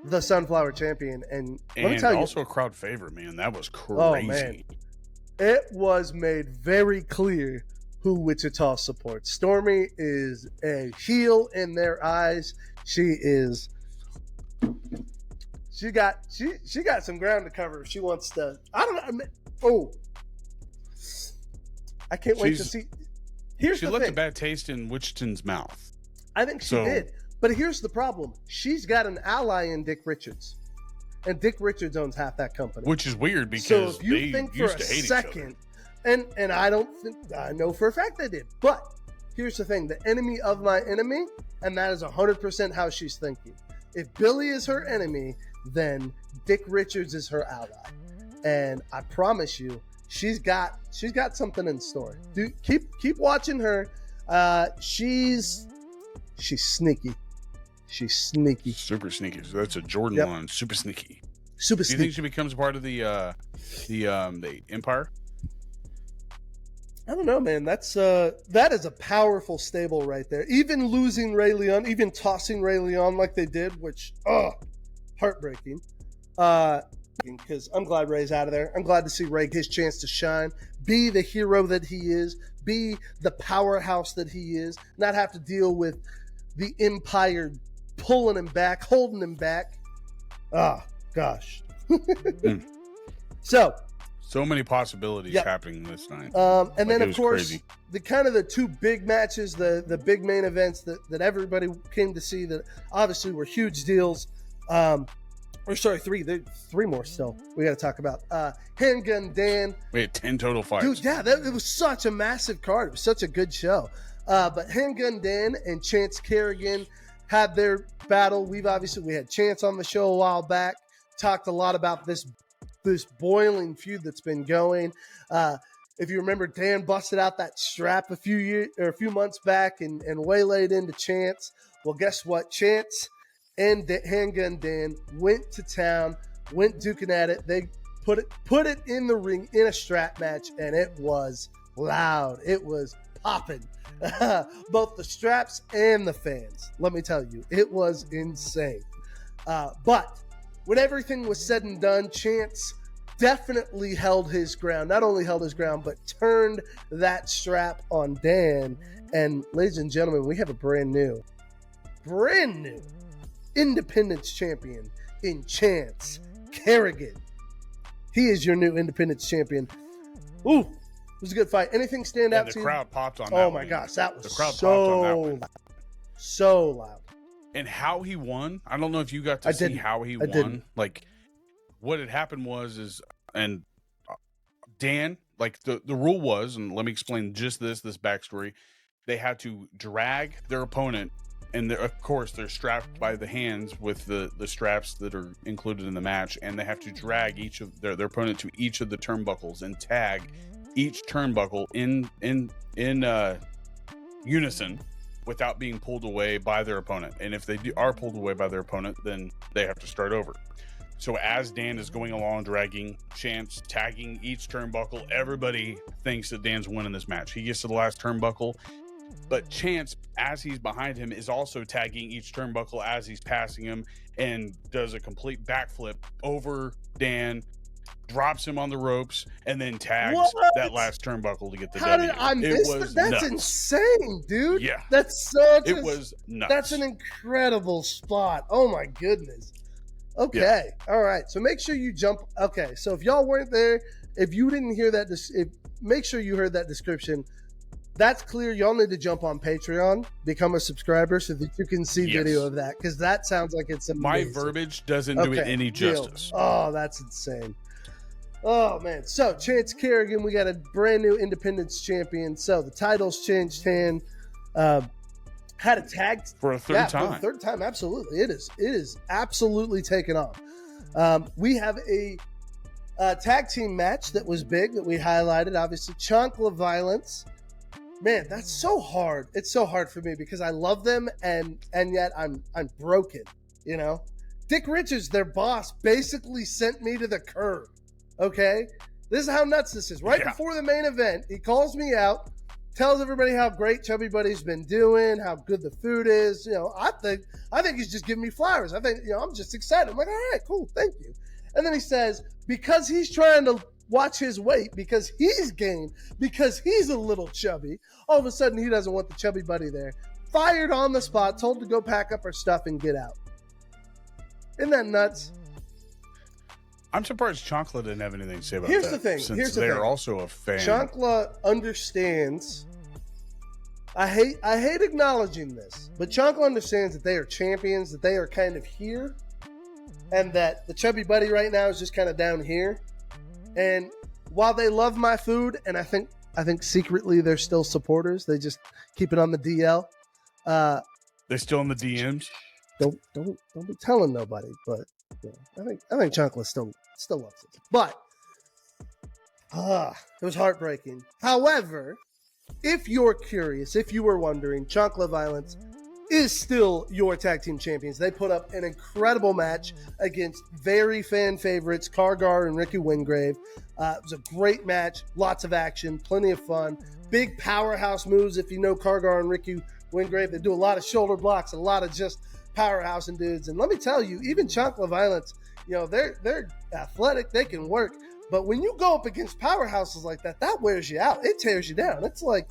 the Sunflower champion. And let me tell you, also a crowd favorite, man. That was crazy. Oh, man. It was made very clear who Wichita supports. Stormy is a heel in their eyes. She got some ground to cover if she wants to. I don't know. I can't wait to see. She left a bad taste in Wichita's mouth. I think she did. But here's the problem. She's got an ally in Dick Richards. And Dick Richards owns half that company. Which is weird because so if you they think for used a to hate second, each other. And I know for a fact they did. But here's the thing. The enemy of my enemy, and that is 100% how she's thinking. If Billy is her enemy, then Dick Richards is her ally. And I promise you, she's got something in store. Dude, keep watching her. She's sneaky. She's sneaky. Super sneaky. So that's a Jordan one. Super sneaky. Super sneaky. Do you think she becomes part of the Empire? I don't know, man. That is a powerful stable right there. Even losing Ray Leon, even tossing Ray Leon like they did, which heartbreaking. Because I'm glad Ray's out of there. I'm glad to see Ray get his chance to shine, be the hero that he is, be the powerhouse that he is, not have to deal with the Empire pulling him back, holding him back. Gosh. So many possibilities happening this night. And then, of course, crazy. the two big matches, the big main events that everybody came to see that obviously were huge deals. Three. There's three more still we got to talk about. Handgun Dan. We had 10 total fights. Dude, it was such a massive card. It was such a good show. But Handgun Dan and Chance Kerrigan had their battle. We had Chance on the show a while back. Talked a lot about this boiling feud that's been going. If you remember, Dan busted out that strap a few months back and waylaid into Chance. Well, guess what? Chance and Handgun Dan went to town, went duking at it. They put it in the ring in a strap match, and it was loud. It was popping. Both the straps and the fans. Let me tell you, it was insane. But when everything was said and done, Chance definitely held his ground. Not only held his ground, but turned that strap on Dan. And ladies and gentlemen, we have a brand new Independence champion in Chance Kerrigan. He is your new Independence champion. Ooh, it was a good fight. Anything stand out the to you? crowd popped on that. Oh my one. gosh, that was the crowd so popped on that one. loud. So loud. And how he won, I don't know if you got to see how he won. Didn't. Like, what had happened was Dan, like the rule was, and let me explain just this backstory. They had to drag their opponent, and of course they're strapped by the hands with the straps that are included in the match, and they have to drag each of their opponent to each of the turnbuckles and tag each turnbuckle in unison without being pulled away by their opponent. And if they are pulled away by their opponent, then they have to start over. So as Dan is going along, dragging Chance, tagging each turnbuckle, everybody thinks that Dan's winning this match. He gets to the last turnbuckle, but Chance, as he's behind him, is also tagging each turnbuckle as he's passing him and does a complete backflip over Dan, drops him on the ropes, and then tags that last turnbuckle to get the W. Did I miss that? That's nuts. insane, dude. Yeah. That's such was nuts. That's an incredible spot. Oh my goodness. Okay. Yeah. All right. So make sure you jump. Okay. So if y'all weren't there, if you didn't hear that, make sure you heard that description. That's clear. Y'all need to jump on Patreon, become a subscriber so that you can see video of that, because that sounds like it's amazing. My verbiage doesn't do it any justice. Oh, that's insane. Oh, man. So, Chance Kerrigan, we got a brand new Independence champion. So, the titles changed hand. Had a tag. For a third time. For a third time, absolutely. It is absolutely taken off. We have a tag team match that was big that we highlighted. Obviously, Chancla Violence. Man, that's so hard. It's so hard for me because I love them and yet I'm broken, you know? Dick Richards, their boss, basically sent me to the curb. Okay? This is how nuts this is. Right before the main event, he calls me out, tells everybody how great Chubby Buddy's been doing, how good the food is. You know, I think he's just giving me flowers. I think, I'm just excited. I'm like, all right, cool, thank you. And then he says, because he's trying to watch his weight, because he's gained, because he's a little chubby, all of a sudden he doesn't want the Chubby Buddy there. Fired on the spot, told to go pack up her stuff and get out. Isn't that nuts? I'm surprised Chancla didn't have anything to say about Here's the thing. Since they're also a fan. Chancla understands. I hate acknowledging this, but Chancla understands that they are champions, that they are kind of here, and that the Chubby Buddy right now is just kind of down here. And while they love my food, and I think secretly they're still supporters, they just keep it on the DL. They're still in the DMs. Don't be telling nobody, but yeah, I think Chancla still loves it. But it was heartbreaking. However, if you're curious, if you were wondering, Chancla Violence is still your tag team champions. They put up an incredible match against very fan favorites, Kargar and Ricky Wingrave. It was a great match, lots of action, plenty of fun, big powerhouse moves. If you know Kargar and Ricky Wingrave, they do a lot of shoulder blocks, a lot of just powerhousing dudes. And let me tell you, even Chancla Violence, they're athletic, they can work. But when you go up against powerhouses like that, that wears you out. It tears you down. It's like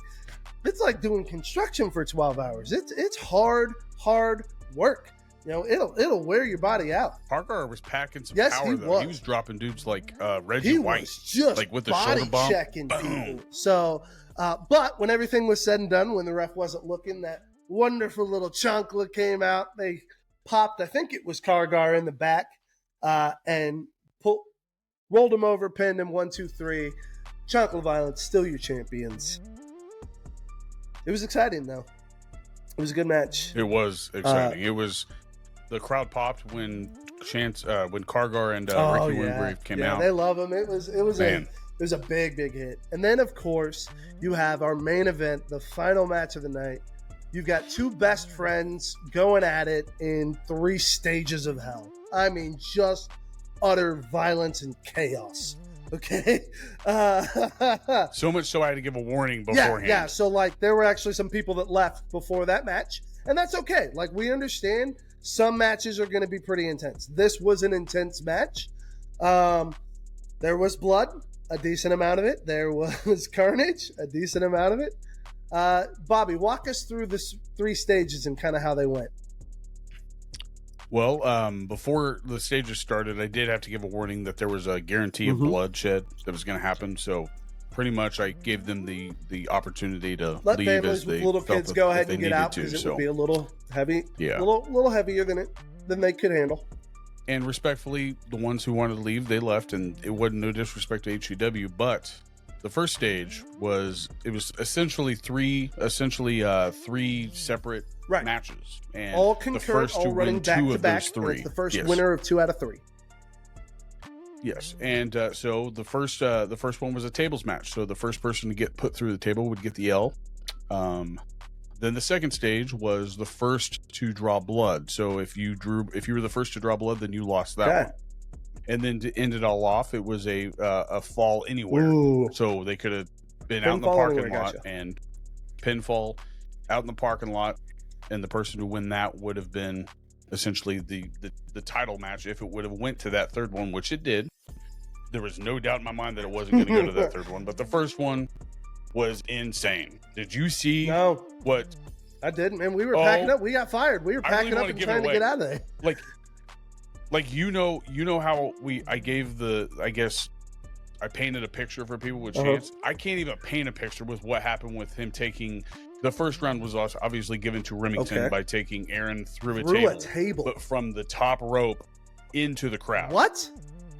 doing construction for 12 hours. It's hard work. It'll wear your body out. Parker was packing some power, though. Was. He was dropping dudes like Reggie White. Was just like with the body shoulder bump. Checking people. So, but when everything was said and done, when the ref wasn't looking, that wonderful little Chancla came out. They popped, I think it was Kargar in the back, and rolled him over, pinned him, 1, 2, 3. Chancla Violence, still your champions. It was exciting, though. It was a good match. It was exciting. The crowd popped when Kargar and Ricky Wingrave came out. They love him. It was a big hit. And then, of course, you have our main event, the final match of the night. You've got two best friends going at it in 3 stages of hell. I mean, just utter violence and chaos. Okay. So much so I had to give a warning beforehand. Yeah. So there were actually some people that left before that match, and that's okay. We understand some matches are going to be pretty intense. This was an intense match. There was blood, a decent amount of it. There was carnage, a decent amount of it. Bobby, walk us through the 3 stages and kind of how they went. Well, before the stages started, I did have to give a warning that there was a guarantee of bloodshed that was going to happen. So pretty much I gave them the opportunity to let leave families as with they little felt kids that go if ahead they and get needed out to. because it So would be a little heavy, yeah, little heavier than they could handle. and respectfully, the ones who wanted to leave, they left, and it wasn't no disrespect to HCW, but the first stage was essentially three separate Right. matches, and All the concurrent, first all to running win back two to of back, those and three. it's the first Yes. winner of 2 out of 3. Yes, and so the first one was a tables match. So the first person to get put through the table would get the L. Then the second stage was the first to draw blood. So if you were the first to draw blood, then you lost that Okay. one. And then to end it all off, it was a fall anywhere. Ooh. So they could have been out in the Pinfall parking anywhere, lot gotcha. and pinfall out in the parking lot, and the person who win that would have been essentially the title match if it would have went to that third one, which it did. There was no doubt in my mind that it wasn't going to go to that third one, but the first one was insane. Did you see No, what? I didn't, man. We were packing up. We got fired. We were I really packing up wanna and give it trying to away. get out of there. Like you know how I gave I guess I painted a picture for people with chance. I can't even paint a picture with what happened with him taking. The first round was obviously given to Remington by taking Aaron through a table, but from the top rope into the crowd. What?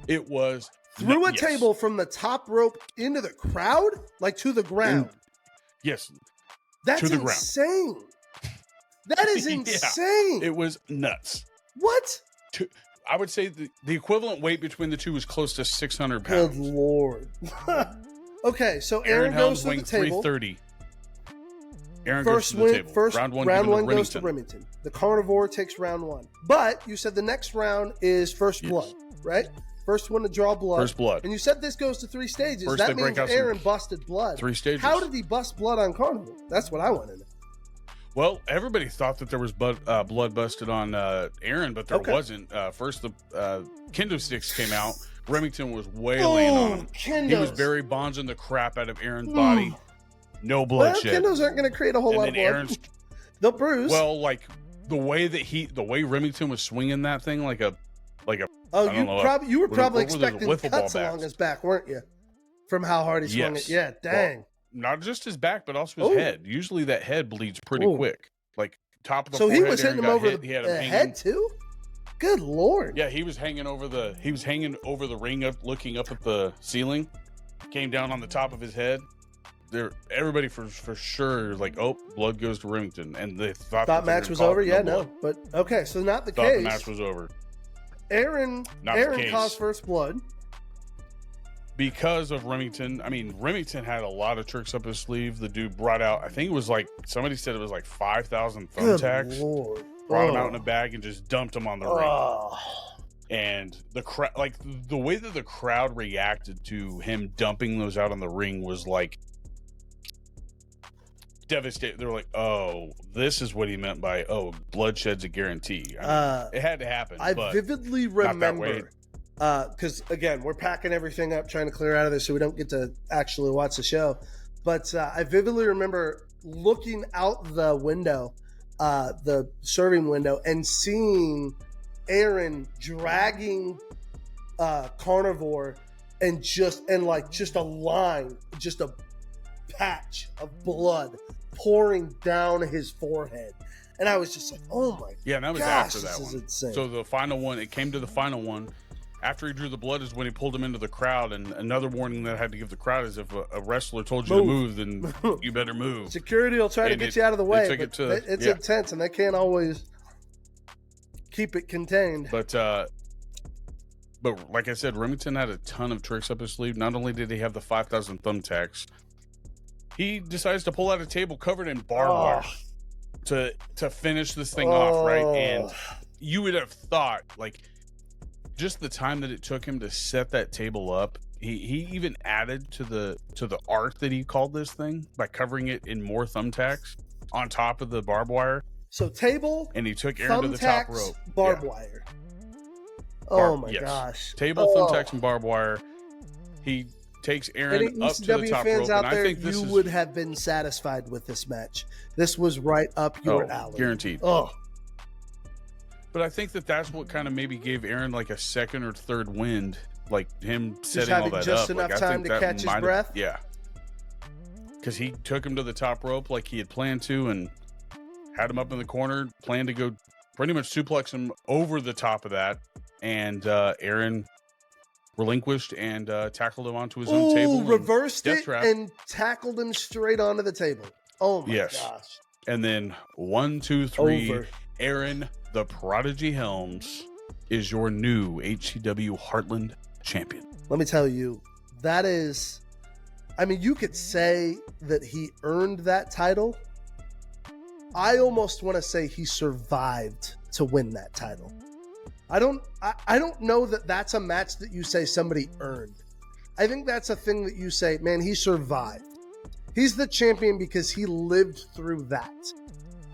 It was through a table from the top rope into the crowd, like to the ground. Yes, that's to the insane. That is insane. It was nuts. What? I would say the equivalent weight between the two was close to 600 pounds. Good Lord. Okay, so Aaron goes to the table. 330. Aaron first goes to the table. First round one goes to Remington. The carnivore takes round 1. But you said the next round is first blood, right? First one to draw blood. First blood. And you said this goes to 3 stages. First that means Aaron busted blood. 3 stages. How did he bust blood on carnivore? That's what I want to know. Well, everybody thought that there was blood busted on Aaron, but there wasn't. First, the kendo sticks came out. Remington was wailing on him. Kendos. He was Barry Bondsing the crap out of Aaron's body. No bloodshed. Kendos aren't going to create a whole lot of blood. They'll bruise. Well, like the way Remington was swinging that thing like a. Oh, you were probably expecting cuts along his back, weren't you? From how hard he swung it. Yeah, dang. Well, not just his back, but also his head. Usually that head bleeds pretty quick. Like top of the forehead. So he was hitting him over the head too? Good Lord. Yeah, he was hanging over the ring up, looking up at the ceiling. Came down on the top of his head. Everybody for sure like, oh, blood goes to Remington. And they thought match was over? Yeah, no. But okay, so not the case. The match was over. Aaron caused first blood. Because of Remington. I mean, Remington had a lot of tricks up his sleeve. The dude brought out, I think it was like, somebody said it was like 5,000 thumbtacks. Lord. Brought them out in a bag and just dumped them on the ring. And the crowd, like the way that the crowd reacted to him dumping those out on the ring was like devastated. They were like, oh, this is what he meant by, oh, bloodshed's a guarantee. I mean, it had to happen. I vividly remember. Because again, we're packing everything up, trying to clear out of this so we don't get to actually watch the show. But I vividly remember looking out the window, the serving window, and seeing Aaron dragging Carnivore and just a line, just a patch of blood pouring down his forehead. And I was just like, oh my yeah, and that was gosh, after that this one. is insane. So the final one, it came to the final one. After he drew the blood is when he pulled him into the crowd. And another warning that I had to give the crowd is if a wrestler told you to move, then you better move. Security will try to get you out of the way. But it's yeah. intense, and they can't always keep it contained. But like I said, Remington had a ton of tricks up his sleeve. Not only did he have the 5,000 thumbtacks, he decides to pull out a table covered in barbed wire to finish this thing off, right? And you would have thought, like, just the time that it took him to set that table up, he even added to the art that he called this thing by covering it in more thumbtacks on top of the barbed wire. So table, and he took Aaron to the top rope. Barbed wire. Oh my gosh. Table, thumbtacks, and barbed wire. He takes Aaron up to the top rope. Out and there, I think this would have been satisfied with this match. This was right up your alley. Guaranteed. Oh. But I think that that's what kind of maybe gave Aaron like a second or third wind, like him Just setting all having that just up. enough Like, I time think to that catch his might have- breath? Yeah. Because he took him to the top rope like he had planned to and had him up in the corner, planned to go pretty much suplex him over the top of that. And Aaron relinquished and tackled him onto his own table. Reversed death it trap. and tackled him straight onto the table. Oh my Yes. gosh. And then 1, 2, 3, Over. Aaron the Prodigy Helms is your new HCW Heartland champion. Let me tell you, that is, I mean, you could say that he earned that title. I almost want to say he survived to win that title. I don't know that that's a match that you say somebody earned. I think that's a thing that you say, man, he survived. He's the champion because he lived through that.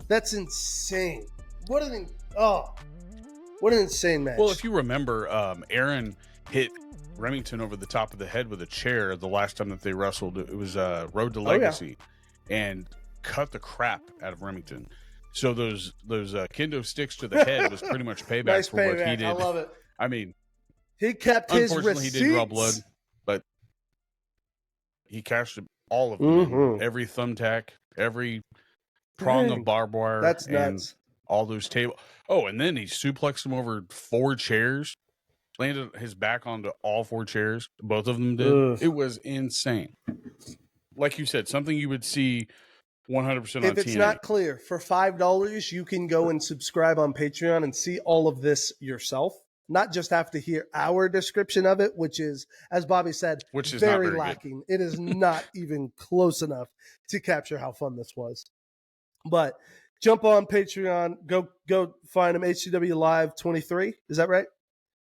That's insane. What an insane match. Well, if you remember, Aaron hit Remington over the top of the head with a chair the last time that they wrestled. It was Road to Legacy, and cut the crap out of Remington. So those kendo sticks to the head was pretty much payback nice for payback. what he did. I love it. I mean, He kept his unfortunately, receipts. he did draw blood, but he cashed all of them. Mhm. Every thumbtack, every prong Dang. of barbed wire. That's and nuts. all those tables. Oh, and then he suplexed him over 4 chairs, landed his back onto all 4 chairs. Both of them did. Ugh. It was insane. Like you said, something you would see 100% on If it's TNA. not clear, for $5, you can go and subscribe on Patreon and see all of this yourself. Not just have to hear our description of it, which is, as Bobby said, Which is not very very good. lacking. It is not even close enough to capture how fun this was. But jump on Patreon, go find him, HCW Live 23. Is that right?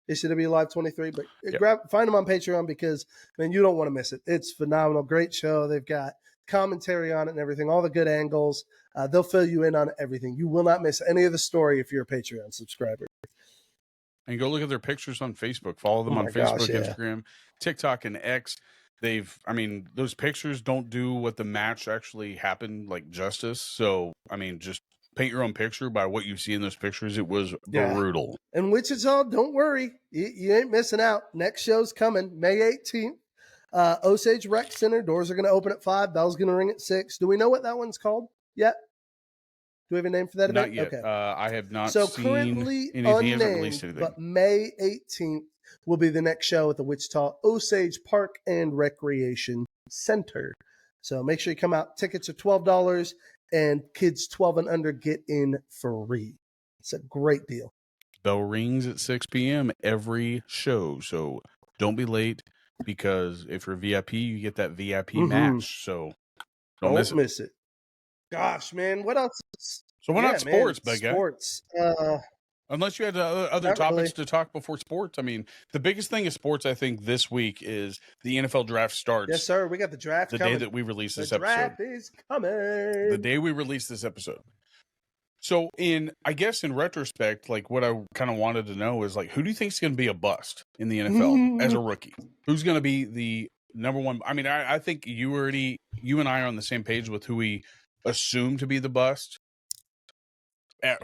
HCW Live 23. But Yep. find them on Patreon because, man, you don't want to miss it. It's phenomenal. Great show. They've got commentary on it and everything, all the good angles. They'll fill you in on everything. You will not miss any of the story if you're a Patreon subscriber. And go look at their pictures on Facebook. Follow them Oh on my Facebook, gosh, yeah. Instagram, TikTok, and X. Those pictures don't do what the match actually happened like justice. So, just paint your own picture by what you see in those pictures. It was brutal. And Wichita, don't worry. You ain't missing out. Next show's coming, May 18th. Osage Rec Center. Doors are going to open at 5. Bell's going to ring at 6. Do we know what that one's called yet? Do we have a name for that event? Not yet. Okay. I have not So seen currently anything. He hasn't released unnamed, anything. but May 18th will be the next show at the Wichita Osage Park and Recreation Center. So make sure you come out. Tickets are $12, and kids 12 and under get in free. It's a great deal. Bell rings at 6 p.m. every show, so don't be late, because if you're VIP, you get that VIP match. So don't miss it. Gosh, man, what else? So why not sports, big guy? Sports. Unless you had other Not topics really. to talk before sports. The biggest thing is sports, I think, this week is the NFL draft starts. Yes, sir. We got the draft the coming. day that we release this the episode. draft is coming. The day we release this episode. So in retrospect, like what I kind of wanted to know is like, who do you think is going to be a bust in the NFL as a rookie? Who's going to be the number one? I think you and I are on the same page with who we assume to be the bust.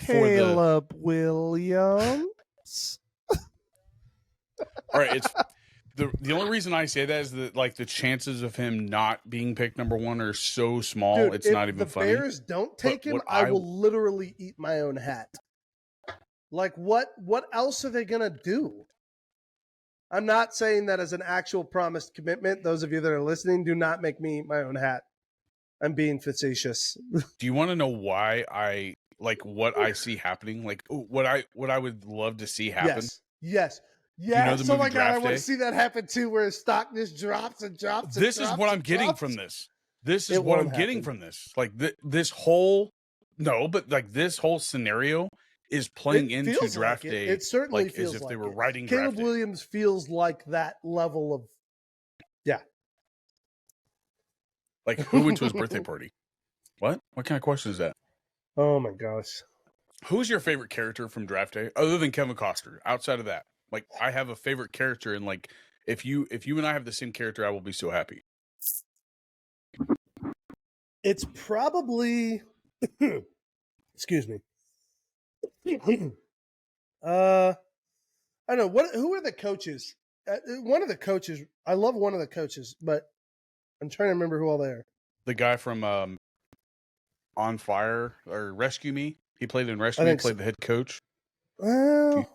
Caleb Williams. All right, it's the only reason I say that is that like the chances of him not being picked number one are so small. Dude, it's if not even the funny. Bears don't take him, what I will literally eat my own hat. Like what else are they gonna do? I'm not saying that as an actual promised commitment. Those of you that are listening, do not make me eat my own hat. I'm being facetious. Do you want to know why I like what I see happening? Like what I would love to see happen? Yes. You know the Oh movie my God, I Draft want Day? to see that happen too, where his stock just drops and drops. And This is drops what and I'm getting drops. from this. This is It what won't I'm getting happen. from this. Like this whole this whole scenario is playing It into feels draft like it. day. It certainly like, feels as if like they were it. writing Caleb draft day. Williams feels like that level of Like who went to his birthday party? What kind of question is that? Oh my gosh. Who's your favorite character from draft day other than Kevin Costner? Outside of that, like I have a favorite character, and like if you and I have the same character, I will be so happy. It's probably excuse me. I don't know who are the coaches. One of the coaches. I love one of the coaches, but I'm trying to remember who all they are. The guy from On Fire or Rescue Me. He played in Rescue Me. Played the head coach. Well,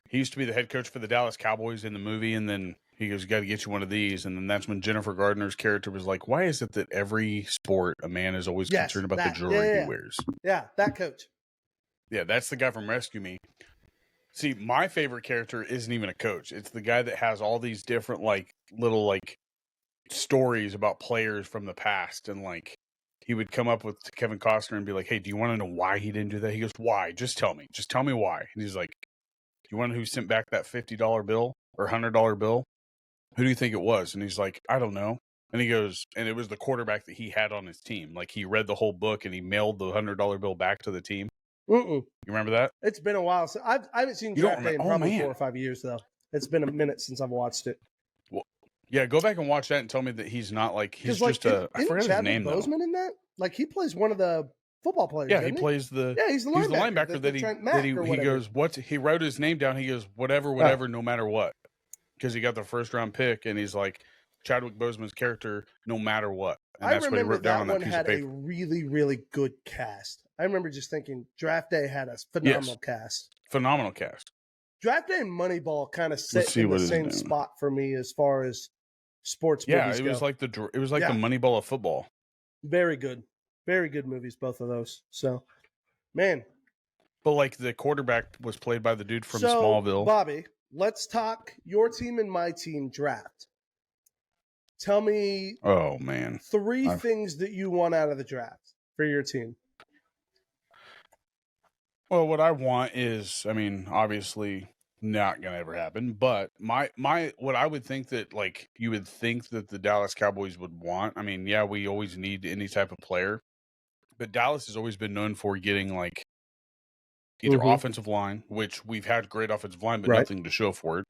he used to be the head coach for the Dallas Cowboys in the movie, and then he goes, "Got to get you one of these." And then that's when Jennifer Gardner's character was like, "Why is it that every sport a man is always concerned about the jewelry he wears?" Yeah, that coach. Yeah, that's the guy from Rescue Me. See, my favorite character isn't even a coach. It's the guy that has all these different little stories about players from the past, and he would come up with Kevin Costner and be like, "Hey, do you want to know why he didn't do that?" He goes, "Why? Just tell me. Just tell me why." And he's like, "Do you want to know who sent back that $50 bill or $100 bill? Who do you think it was?" And he's like, "I don't know." And he goes, and it was the quarterback that he had on his team. Like, he read the whole book and he mailed the $100 bill back to the team. You remember that? It's been a while. So I haven't seen Draft Day in probably 4 or 5 years, though. It's been a minute since I've watched it. Well, yeah, go back and watch that and tell me that he's not he's just a. I forgot his name though. Boseman in that? He plays one of the football players. Yeah, he plays the. Yeah, he's the linebacker that he goes. What he wrote his name down. He goes, whatever, no matter what, because he got the first round pick, and he's like Chadwick Boseman's character, no matter what. And that's what he wrote down on that piece of paper. That one had a really, really good cast. I remember just thinking Draft Day had a phenomenal cast. Phenomenal cast. Draft Day and Moneyball kind of sit in the same spot for me as far as sports movies go. It was like the Moneyball of football. Very good movies, both of those. So, man. But the quarterback was played by the dude from Smallville. Bobby, let's talk your team and my team draft. Tell me, oh man, 3 things that you want out of the draft for your team. Well, what I want is, obviously not going to ever happen, but my what I would think that you would think that the Dallas Cowboys would want. We always need any type of player, but Dallas has always been known for getting either offensive line, which we've had great offensive line, but nothing to show for it.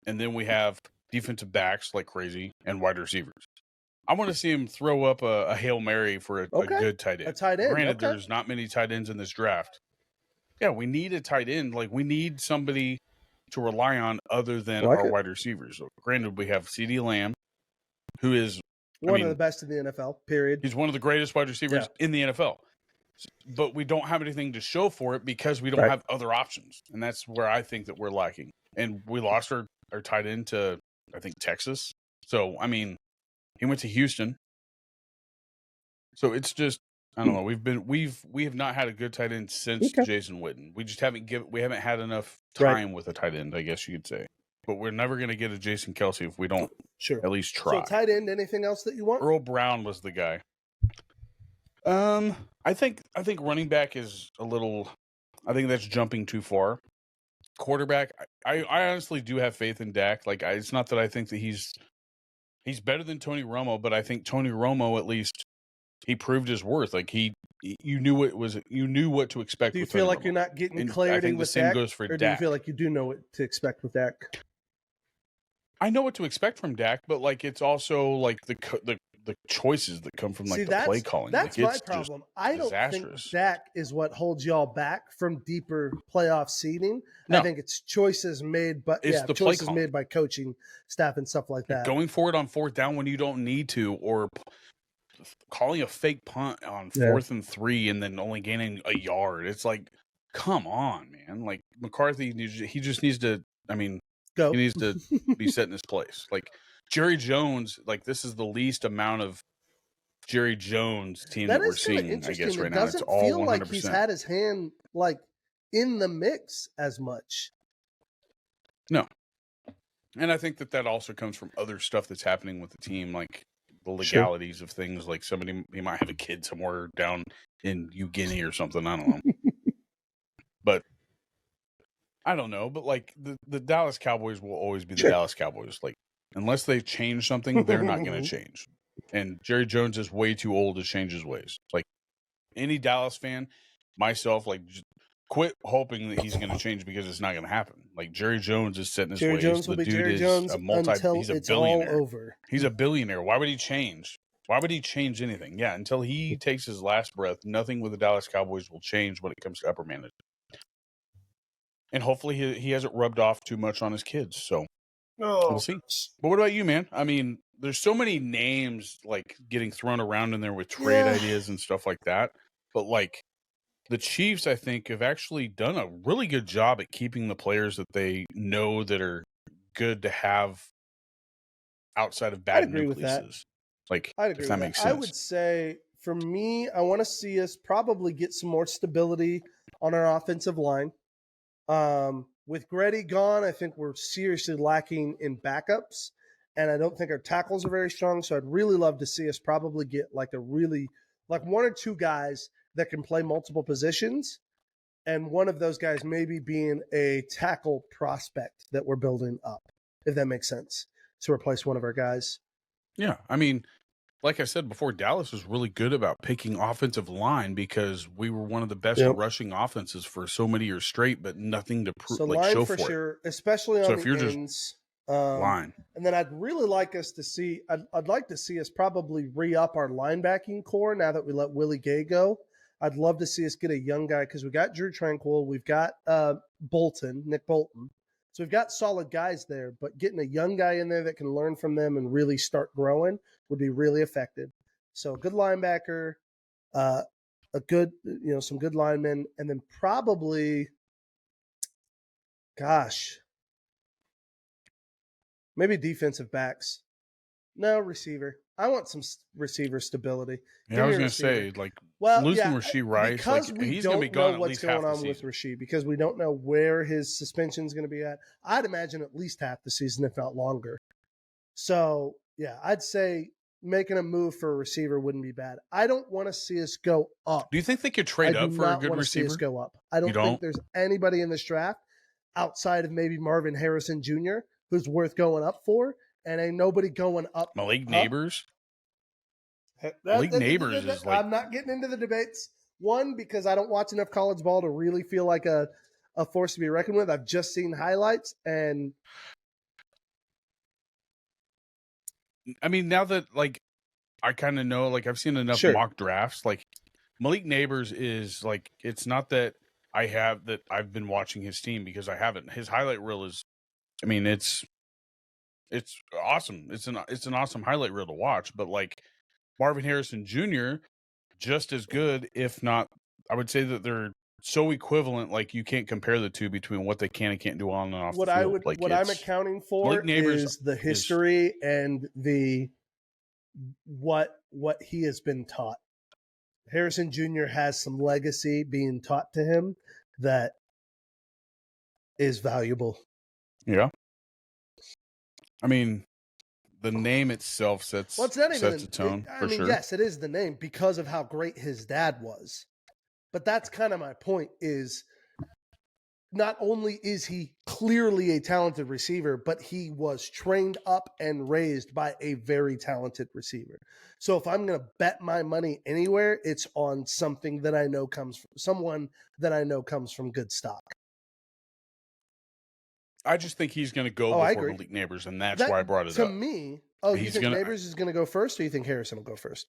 And then we have defensive backs like crazy and wide receivers. I want to see him throw up a Hail Mary for a good tight end. A tight end. Granted, there's not many tight ends in this draft. Yeah, we need a tight end. We need somebody to rely on other than our wide receivers. So, granted, we have CeeDee Lamb, who is one of the best in the NFL, period. He's one of the greatest wide receivers in the NFL. But we don't have anything to show for it because we don't have other options. And that's where I think that we're lacking. And we lost our tight end to, I think, Texas. So, he went to Houston. So it's just, I don't know. We have not had a good tight end since Jason Witten. We just haven't had enough time with a tight end, I guess you could say. But we're never going to get a Jason Kelce if we don't at least try. So tight end, anything else that you want? Earl Brown was the guy. I think running back is a little. I think that's jumping too far. Quarterback, I honestly do have faith in Dak. It's not that I think that he's better than Tony Romo, but I think Tony Romo at least he proved his worth. You knew what to expect. Do you feel like you're not getting clarity I think with the same Dak, goes for or Dak. do you feel like you do know what to expect with Dak? I know what to expect from Dak, but it's also the choices that come from the play calling. That's my problem. I don't think Dak is what holds y'all back from deeper playoff seeding. No. I think it's choices made, but choices made by coaching staff and stuff like that. Going for it on 4th down when you don't need to, or calling a fake punt on 4th and 3 and then only gaining a yard. It's come on, man. McCarthy, he just needs to. Go. He needs to be set in his place. Jerry Jones, this is the least amount of Jerry Jones team that we're seeing, I guess, right now. It's all 100%. It doesn't feel like he's had his hand, in the mix as much. No. And I think that also comes from other stuff that's happening with the team, the legalities of things. Somebody, he might have a kid somewhere down in New Guinea or something. I don't know. But I don't know. But, the Dallas Cowboys will always be the Dallas Cowboys. Unless they change something, they're not going to change. And Jerry Jones is way too old to change his ways. Any Dallas fan, myself, just quit hoping that he's going to change because it's not going to happen. Jerry Jones is setting his ways. Jones will be Jerry Jones until he's a it's billionaire. all over. He's a billionaire. Why would he change? Why would he change anything? Yeah, until he takes his last breath, nothing with the Dallas Cowboys will change when it comes to upper management. and hopefully he hasn't rubbed off too much on his kids. So Oh, we'll see. But what about you, man? I mean, there's so many names like getting thrown around in there with trade ideas and stuff like that. But like the Chiefs, I think, have actually done a really good job at keeping the players that they know that are good to have outside of bad I'd agree with that. nucleuses. Like, I'd if agree that with makes that. I sense. would say for me, I want to see us probably get some more stability on our offensive line. With Grady gone, I think we're seriously lacking in backups, and I don't think our tackles are very strong. So I'd really love to see us probably get like one or two guys that can play multiple positions, and one of those guys maybe being a tackle prospect that we're building up, if that makes sense, to replace one of our guys. Yeah, I mean, like I said before, Dallas was really good about picking offensive line because we were one of the best rushing offenses for so many years straight, but nothing to So like show for for it. sure, especially So on if the you're just ends. line, And then I'd really like us to see. I'd like to see us probably re-up our linebacking core now that we let Willie Gay go. I'd love to see us get a young guy because we got Drew Tranquil, we've got Nick Bolton. So we've got solid guys there, but getting a young guy in there that can learn from them and really start growing would be really effective. So a good linebacker, some good linemen, and then probably, gosh, maybe defensive backs. No, receiver. I want some receiver stability. yeah, I was going to say, like, losing Rasheed Rice, because like, we he's going to be don't gone know at what's least going half the on with season. Rasheed, because we don't know where his suspension is going to be at. I'd imagine at least half the season, if not longer. So, yeah, I'd say making a move for a receiver wouldn't be bad. I don't want to see us go up. Do you think they could trade up for a good receiver? See us go up. I don't think there's anybody in this draft outside of maybe Marvin Harrison Jr. who's worth going up for, and ain't nobody going up. Malik Neighbors. Malik Neighbors is like. I'm not getting into the debates. One, because I don't watch enough college ball to really feel like a force to be reckoned with. I've just seen highlights, and I mean, now that like I kind of know, like I've seen enough mock drafts, like Malik Neighbors is like, it's not that I've been watching his team, because I haven't. His highlight reel is, I mean, it's awesome. It's an awesome highlight reel to watch, but like Marvin Harrison Jr., just as good, if not, I would say that they're so equivalent, like you can't compare the two between what they can and can't do on and off the field. What I'm accounting for is the history and the what he has been taught. Harrison Jr. has some legacy being taught to him that is valuable. Yeah. I mean, the name itself sets a tone. For sure. Yes, it is the name because of how great his dad was. But that's kind of my point, is not only is he clearly a talented receiver, but he was trained up and raised by a very talented receiver. So if I'm going to bet my money anywhere, it's on something that I know comes from someone that I know comes from good stock. I just think he's going to go before Malik Neighbors, and that's why I brought it up. To me, you think Neighbors is going to go first, or you think Harrison will go first?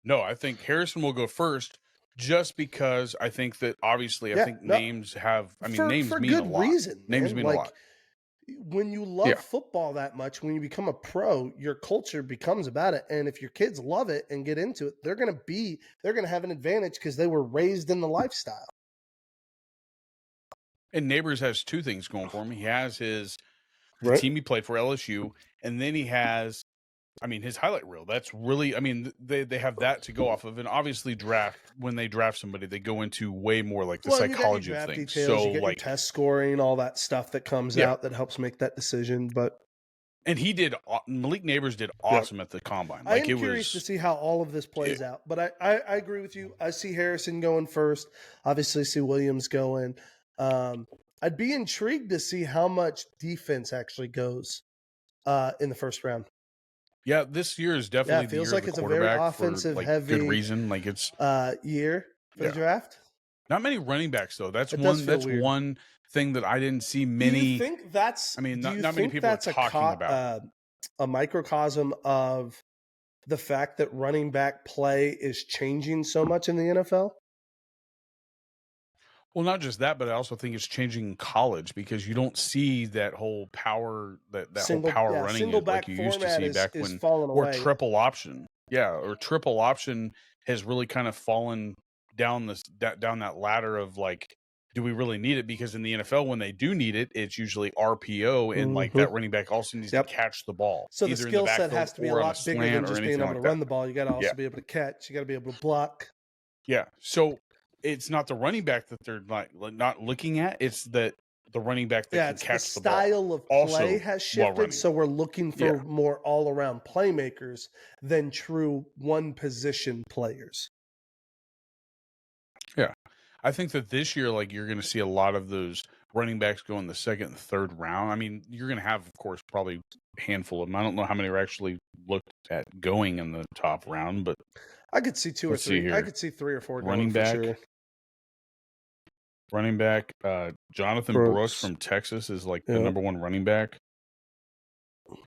No, I think Harrison will go first, just because I think that obviously names have. I mean, names mean a lot. For good reason. Names mean a lot. When you love football that much, when you become a pro, your culture becomes about it. And if your kids love it and get into it, they're going to have an advantage because they were raised in the lifestyle. And Neighbors has two things going for him. He has the team he played for, LSU, and then he has, I mean, his highlight reel. That's really, I mean, they have that to go off of. And obviously when they draft somebody, they go into way more like the psychology of things. Details, so you get like your test scoring, all that stuff that comes out that helps make that decision. But Malik Neighbors did awesome at the combine. Like, I am curious to see how all of this plays out. But I agree with you. I see Harrison going first. Obviously, see Williams going. I'd be intrigued to see how much defense actually goes in the first round. Yeah, this year is definitely the year of the quarterback. It feels like it's a very offensive heavy good reason. Like it's year for the draft. Not many running backs though. That's one thing that I didn't see many. Do you think that's? I mean, not many people are talking about. A microcosm of the fact that running back play is changing so much in the NFL. Well, not just that, but I also think it's changing college because you don't see that whole power whole power running single like back you used to format see back is when, falling or away. triple option. Yeah, or triple option has really kind of fallen down down that ladder of like, do we really need it? Because in the NFL, when they do need it, it's usually RPO, and like that running back also needs to catch the ball, So the either in the skill set backfield has to be a or on a lot bigger than slant or just being anything able to like run that. the ball. You got to also be able to catch. You got to be able to block. Yeah. So it's not the running back that they're not looking at. It's that the running back that can It's catch the the ball. style of Also play has while shifted. running. So we're looking for more all around playmakers than true one position players. Yeah. I think that this year, like, you're going to see a lot of those running backs go in the second and third round. I mean, you're going to have, of course, probably a handful of them. I don't know how many are actually looked at going in the top round, but I could see two or let's see three. here. I could see 3 or 4 Running going back. for sure. Running back, Jonathan Brooks from Texas is like the number 1 running back.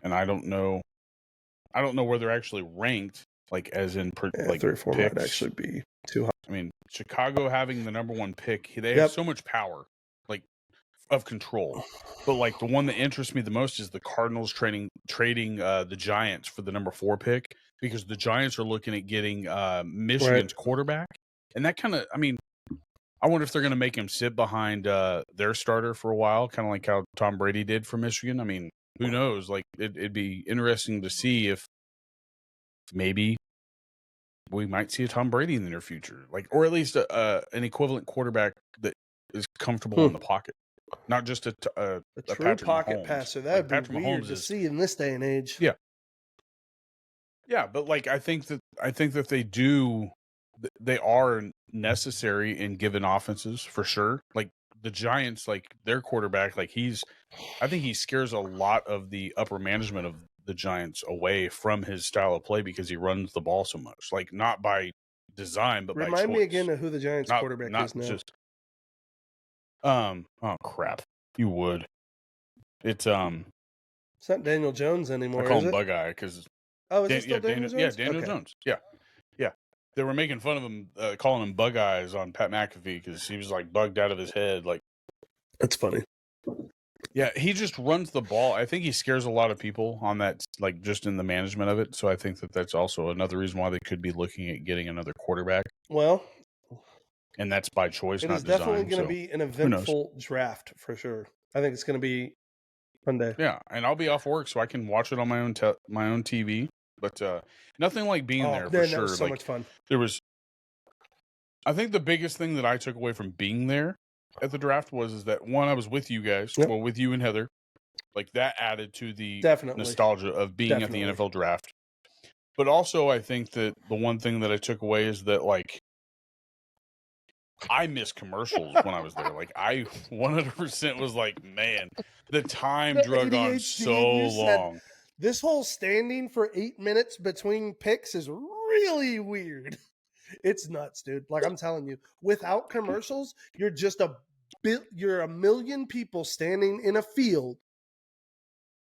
And I don't know where they're actually ranked, like as in like 3 or 4 picks. might actually be too high. I mean, Chicago having the number 1 pick, they have so much power, like, of control. But like the one that interests me the most is the Cardinals trading the Giants for the number 4 pick, because the Giants are looking at getting Michigan's quarterback, and that kind of, I mean, I wonder if they're going to make him sit behind their starter for a while, kind of like how Tom Brady did for Michigan. I mean, who knows? Like, it'd be interesting to see if maybe we might see a Tom Brady in the near future, like, or at least an equivalent quarterback that is comfortable in the pocket, not just a true Patrick pocket Mahomes. passer. That'd like, be weird to see in this day and age. Yeah, but like I think that they are necessary in given offenses for sure. Like the Giants, like their quarterback, like I think he scares a lot of the upper management of the Giants away from his style of play because he runs the ball so much. Like not by design, but by choice. Remind me again of who the Giants quarterback is now. Just, oh crap, you would. It's not Daniel Jones anymore. I call him Bug Eye because. Oh, is it still Daniel Jones? Yeah, Daniel Jones. Yeah. They were making fun of him, calling him Bug Eyes on Pat McAfee because he was like bugged out of his head. Like, that's funny. Yeah, he just runs the ball. I think he scares a lot of people on that, like just in the management of it. So I think that that's also another reason why they could be looking at getting another quarterback. Well, and that's by choice, not design. It is definitely going to be an eventful draft for sure. I think it's going to be fun day. Yeah, and I'll be off work, so I can watch it on my own TV. But nothing like being there for sure. That was so much fun. I think the biggest thing that I took away from being there at the draft is that one, I was with you guys, well, with you and Heather. Like that added to the nostalgia of being at the NFL draft. But also, I think that the one thing that I took away is that like I miss commercials when I was there. Like I 100% was like, man, the time drug on so long. This whole standing for 8 minutes between picks is really weird. It's nuts, dude. Like I'm telling you, without commercials, you're just you're a million people standing in a field,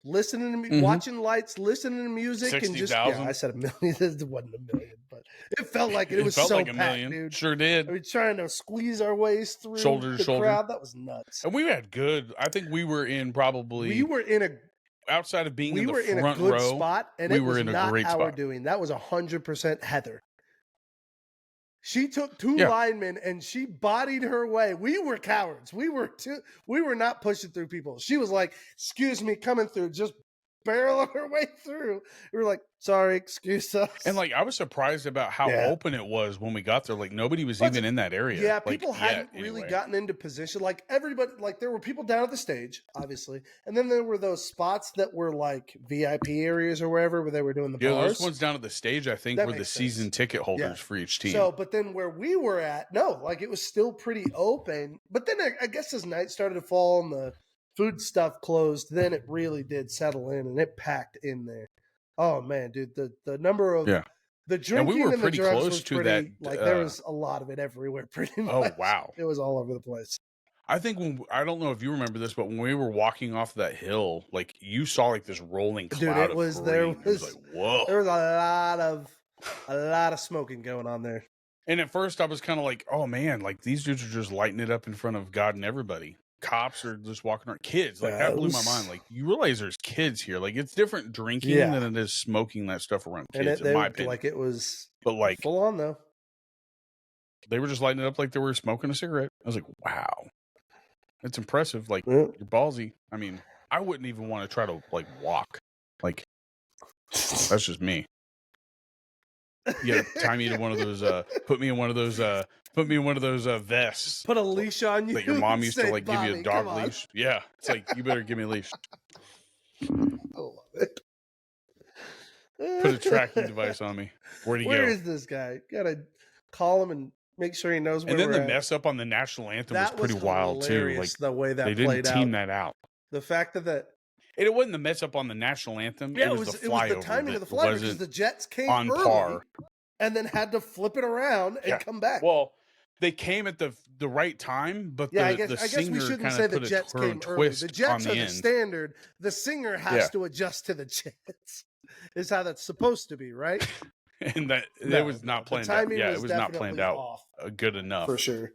listening to me, watching lights, listening to music, 60, and just 000? Yeah, I said a million. It wasn't a million, but it felt like it was felt so like a packed, million. dude. Sure did. I mean, trying to squeeze our ways through shoulder to shoulder crowd. That was nuts. And we had good. I think we were in outside of being in the front row spot, and we were in a great spot. That was 100% Heather. She took 2 linemen and she bodied her way. We were cowards. We were not pushing through people. She was like, "Excuse me, coming through." Just barreling her way through. We were like, "Sorry, excuse us." And like I was surprised about how open it was when we got there. Like nobody was even in that area. Yeah, people hadn't really gotten into position. Like everybody, like there were people down at the stage, obviously, and then there were those spots that were like VIP areas or wherever where they were doing the bars. Those ones down at the stage, I think, were the season ticket holders for each team. So, but then where we were at, no, like it was still pretty open. But then I guess as night started to fall and the food stuff closed, then it really did settle in and it packed in there. Oh man, dude, the number of the drinking and we were pretty close was to that. Like there was a lot of it everywhere, pretty much. Oh wow, it was all over the place. I think I don't know if you remember this, but when we were walking off that hill, like you saw like this rolling cloud. Dude, it was like whoa. There was a lot of smoking going on there. And at first I was kind of like, oh man, like these dudes are just lighting it up in front of God and everybody. Cops are just walking around. Kids, like that blew my mind. Like you realize there's kids here. Like it's different drinking than it is smoking that stuff around kids, in my opinion. Like it was, but like full on though. They were just lighting it up like they were smoking a cigarette. I was like, wow, it's impressive. Like you're ballsy. I mean, I wouldn't even want to try to like walk. Like that's just me. You gotta tie me to one of those. Put me in one of those vests. Put a leash on you that your mom used to like give you a Bobby, dog leash. Yeah, it's like you better give me a leash. I love it. Put a tracking device on me. Where'd he go? Where is this guy? Gotta call him and make sure he knows where And then we're the at. mess up on the national anthem was pretty wild too. Like the way that they played didn't team that out. The fact that it wasn't the mess up on the national anthem. Yeah, it was the flyover. It was the timing of the flyover because the Jets came on early par and then had to flip it around and come back. Well, they came at the right time, but I guess we shouldn't say the Jets came early. The Jets are the standard. The singer has to adjust to the Jets. Is how that's supposed to be, right? And that it was not planned out. Yeah, it was not planned out good enough for sure.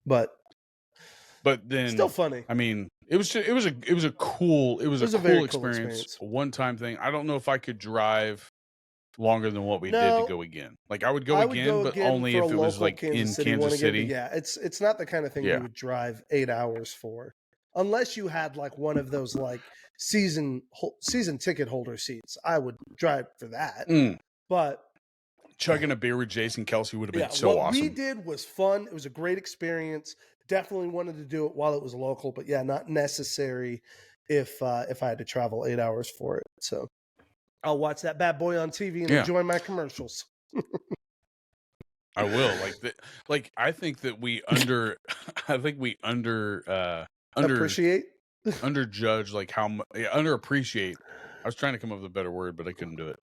But then still funny. I mean, it was a cool experience. A one-time thing. I don't know if I could drive longer than what we did to go again. Like I would go again, but only if it was like in Kansas City. Yeah, it's not the kind of thing you would drive 8 hours for, unless you had like one of those like season ticket holder seats. I would drive for that. But chugging a beer with Jason Kelsey would have been so awesome. What we did was fun. It was a great experience. Definitely wanted to do it while it was local, but not necessary if I had to travel 8 hours for it. So I'll watch that bad boy on TV and enjoy my commercials. I will. I think that we appreciate underjudge like how underappreciate. I was trying to come up with a better word, but I couldn't do it.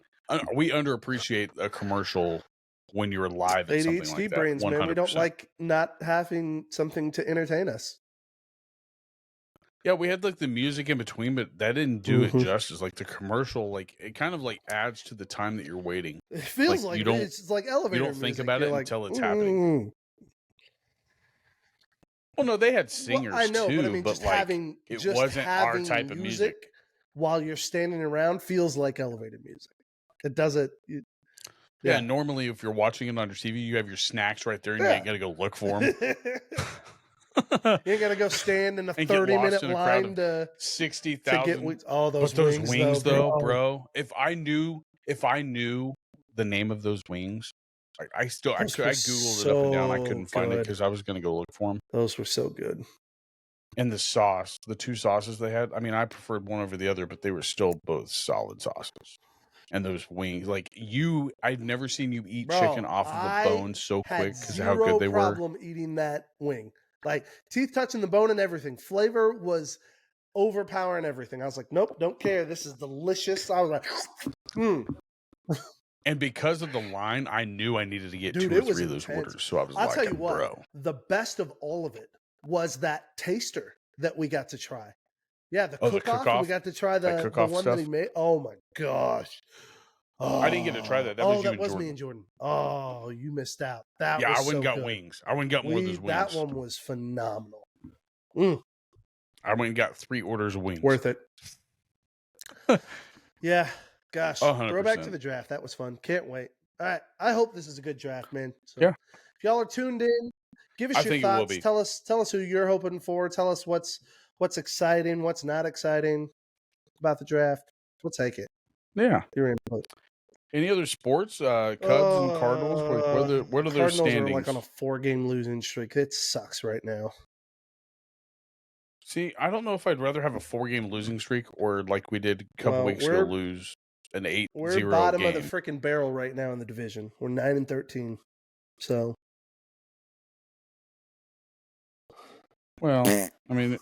We underappreciate a commercial when you're live at something like that. brains, 100%. man. We don't like not having something to entertain us. Yeah, we had like the music in between, but that didn't do it justice. Like the commercial, like it kind of like adds to the time that you're waiting. It feels like it's like elevator. You don't think music. about it until it's happening. Well, no, they had singers I know, too, but I mean, it wasn't our type of music. While you're standing around, feels like elevator music. It doesn't. Yeah, normally if you're watching it on your TV, you have your snacks right there, and you ain't got to go look for them. You ain't got to go stand in a 30-minute line to 60,000. All those wings, though, bro. If I knew the name of those wings, I googled it up and down. I couldn't find it because I was going to go look for them. Those were so good. And the sauce, the two sauces they had. I mean, I preferred one over the other, but they were still both solid sauces. And those wings, I'd never seen you eat chicken off of the bone so quick because of how good they were. Problem eating that wing, like teeth touching the bone and everything. Flavor was overpowering everything. I was like, nope, don't care. This is delicious. I was like, And because of the line, I knew I needed to get 2 or 3 of those orders. So I was I'll tell you what, bro. The best of all of it was that taster that we got to try. Yeah, the cook-off. We got to try the one that he made. Oh my gosh. I didn't get to try that. That was me and Jordan. Oh, you missed out. I went and got wings. I went and got more of those wings. That one was phenomenal. I went and got 3 orders of wings. Worth it. Yeah. Gosh. 100%. Throw back to the draft. That was fun. Can't wait. All right. I hope this is a good draft, man. So if y'all are tuned in, give us your thoughts. Tell us who you're hoping for. Tell us what's exciting, what's not exciting about the draft. We'll take it. Yeah. Your input. Any other sports? Cubs and Cardinals? What are their standings? Cardinals are like on a 4-game losing streak. It sucks right now. See, I don't know if I'd rather have a 4-game losing streak or like we did a couple weeks ago lose an 8-0 We're bottom game. of the freaking barrel right now in the division. We're 9-13. So, well, I mean,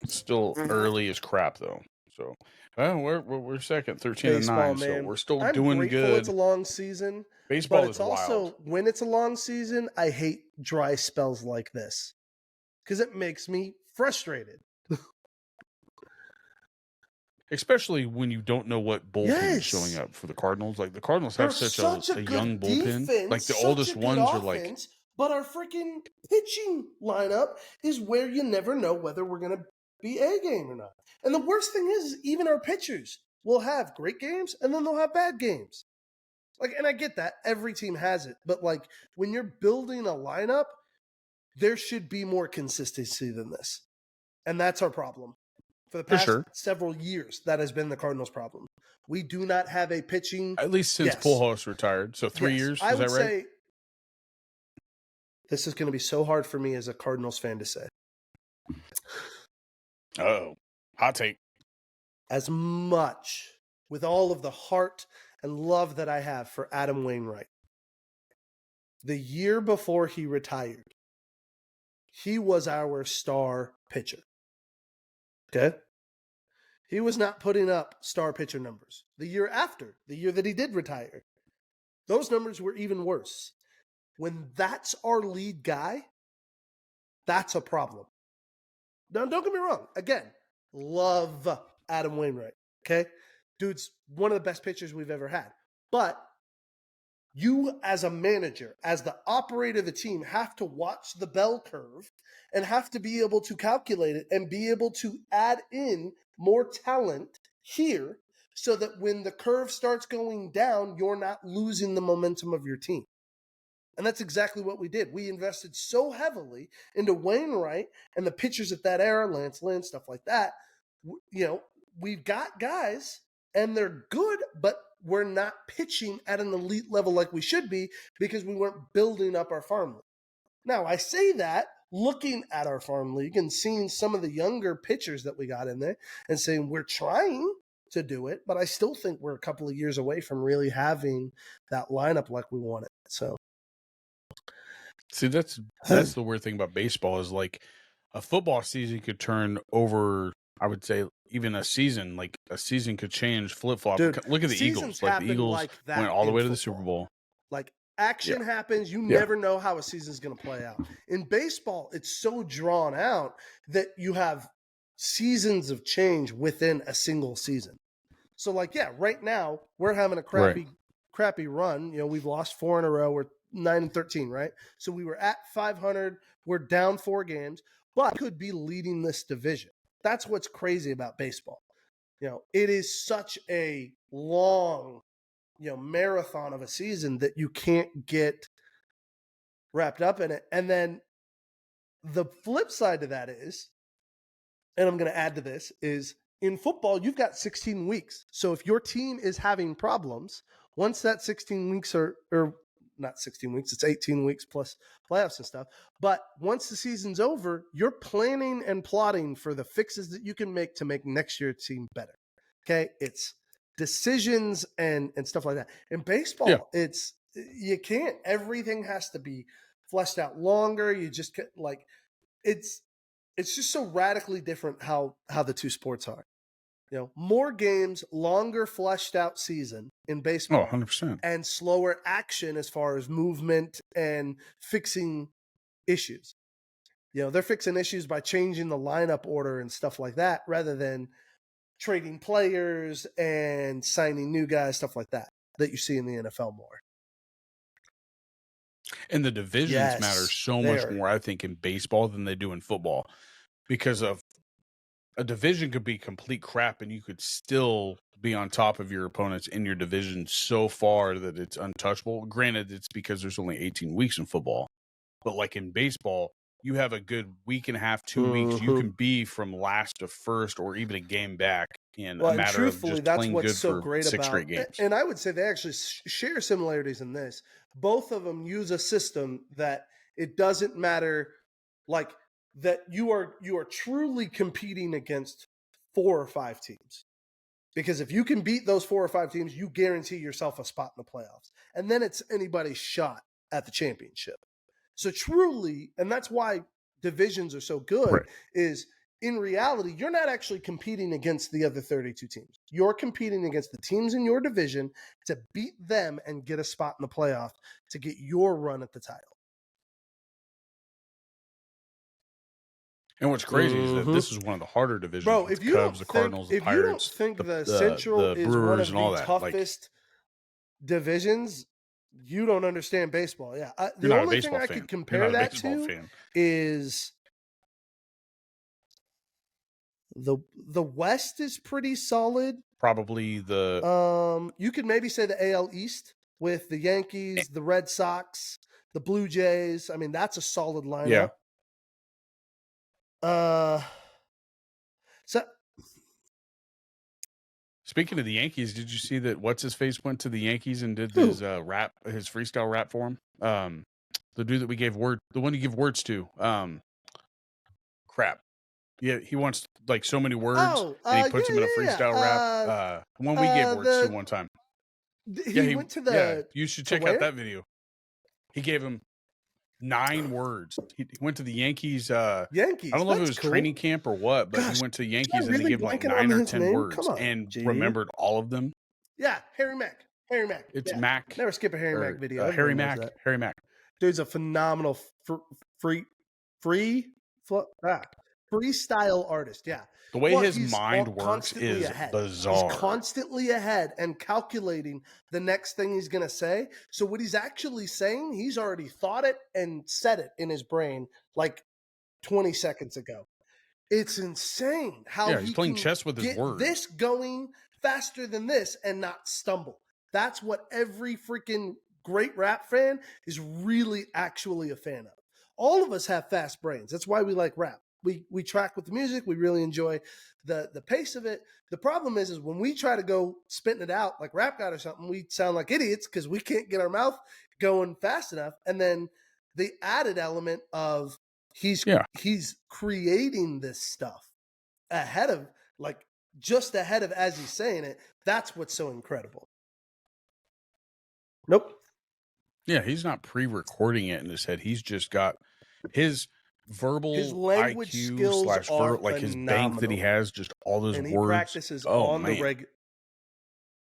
it's still early as crap though. So, we're second, 13-9. So we're still doing good. It's a long season. Baseball is wild. Also, when it's a long season, I hate dry spells like this because it makes me frustrated. especially when you don't know what bullpen is showing Yes. up for the Cardinals. Like the Cardinals They're have such a a good young bullpen. defense, Like the such oldest a good ones are offense, but our freaking pitching lineup is where you never know whether we're going to be A game or not. And the worst thing is, even our pitchers will have great games and then they'll have bad games. Like, and I get that every team has it, but like when you're building a lineup, there should be more consistency than this. And that's our problem. For the past several years, that has been the Cardinals' problem. We do not have a pitching. At least since Pujols retired. So 3 years, I is would that right? say this is going to be so hard for me as a Cardinals fan to say. Oh, hot take. As much with all of the heart and love that I have for Adam Wainwright, the year before he retired, he was our star pitcher. Okay? He was not putting up star pitcher numbers. The year after, the year that he did retire, those numbers were even worse. When that's our lead guy, that's a problem. Now, don't get me wrong. Again, love Adam Wainwright, okay? Dude's one of the best pitchers we've ever had. But you as a manager, as the operator of the team, have to watch the bell curve and have to be able to calculate it and be able to add in more talent here so that when the curve starts going down, you're not losing the momentum of your team. And that's exactly what we did. We invested so heavily into Wainwright and the pitchers at that era, Lance Lynn, stuff like that. You know, we've got guys and they're good, but we're not pitching at an elite level like we should be because we weren't building up our farm league. Now, I say that looking at our farm league and seeing some of the younger pitchers that we got in there and saying we're trying to do it, but I still think we're a couple of years away from really having that lineup like we want it. So. See, that's the weird thing about baseball is like a football season could turn over. I would say even a season, like a season could change, flip flop. Look at the Eagles. Like the Eagles went all the way to the Super Bowl. Like action happens, you never know how a season's going to play out. In baseball, it's so drawn out that you have seasons of change within a single season. So, like, right now we're having a crappy run. You know, we've lost 4 in a row. We're 9-13, right? So we were at 500. We're down 4 games, but could be leading this division. That's what's crazy about baseball. You know, it is such a long, marathon of a season that you can't get wrapped up in it. And then the flip side to that is, and I'm going to add to this, is in football, you've got 16 weeks. So if your team is having problems, once that 16 weeks or not 16 weeks, it's 18 weeks plus playoffs and stuff. But once the season's over, you're planning and plotting for the fixes that you can make to make next year's team better. Okay? It's decisions and stuff like that. In baseball, it's you can't. Everything has to be fleshed out longer. You just like it's just so radically different how the two sports are. You know, more games, longer fleshed out season in baseball. 100%. And slower action as far as movement and fixing issues. You know, they're fixing issues by changing the lineup order and stuff like that rather than trading players and signing new guys, stuff like that you see in the NFL more. And the divisions matter so much more, I think, in baseball than they do in football because of a division could be complete crap and you could still be on top of your opponents in your division so far that it's untouchable. Granted, it's because there's only 18 weeks in football. But like in baseball, you have a good week and a half, 2 weeks. You can be from last to first or even a game back in a matter of just playing good for 6 straight games. And I would say they actually share similarities in this. Both of them use a system that it doesn't matter, like that you are truly competing against 4 or 5 teams. Because if you can beat those 4 or 5 teams, you guarantee yourself a spot in the playoffs. And then it's anybody's shot at the championship. So truly, and that's why divisions are so good, is in reality, you're not actually competing against the other 32 teams. You're competing against the teams in your division to beat them and get a spot in the playoff to get your run at the title. And what's crazy is that this is one of the harder divisions. Bro, with if the you Cubs, don't the Cardinals, the Pirates, think the Central the is Brewers, one of and all the that, toughest divisions, you don't understand baseball. Yeah, you're the not a only thing baseball I fan. could compare that baseball to fan. is the West is pretty solid. Probably you could maybe say the AL East with the Yankees, the Red Sox, the Blue Jays. I mean, that's a solid lineup. So speaking of the Yankees, did you see that what's his face went to the Yankees and did his his freestyle rap for him? The dude that we gave the one you give words to. Crap. Yeah, he wants like so many words, and he puts them in a freestyle rap. One we gave words to one time. He went to the. Yeah, you should check out that video. He gave him 9 words. He went to the Yankees. Yankees. I don't know if it was training camp or what, but he went to Yankees and they gave him like 9 or 10 words and remembered all of them. Yeah, Harry Mack. It's Mac. Never skip a Harry Mack video. Harry Mack. Dude's a phenomenal freestyle artist. Yeah. The way his mind works is bizarre. He's constantly ahead and calculating the next thing he's going to say. So what he's actually saying, he's already thought it and said it in his brain like 20 seconds ago. It's insane how he's playing chess with his words. This going faster than this and not stumble. That's what every freaking great rap fan is really actually a fan of. All of us have fast brains. That's why we like rap. We track with the music. We really enjoy the pace of it. The problem is when we try to go spitting it out like Rap God or something, we sound like idiots because we can't get our mouth going fast enough. And then the added element of he's creating this stuff ahead of as he's saying it. That's what's so incredible. Nope. Yeah, he's not pre-recording it in his head. He's just got his language IQ skills are like his bank that he has, just all those and words. He practices on the regular.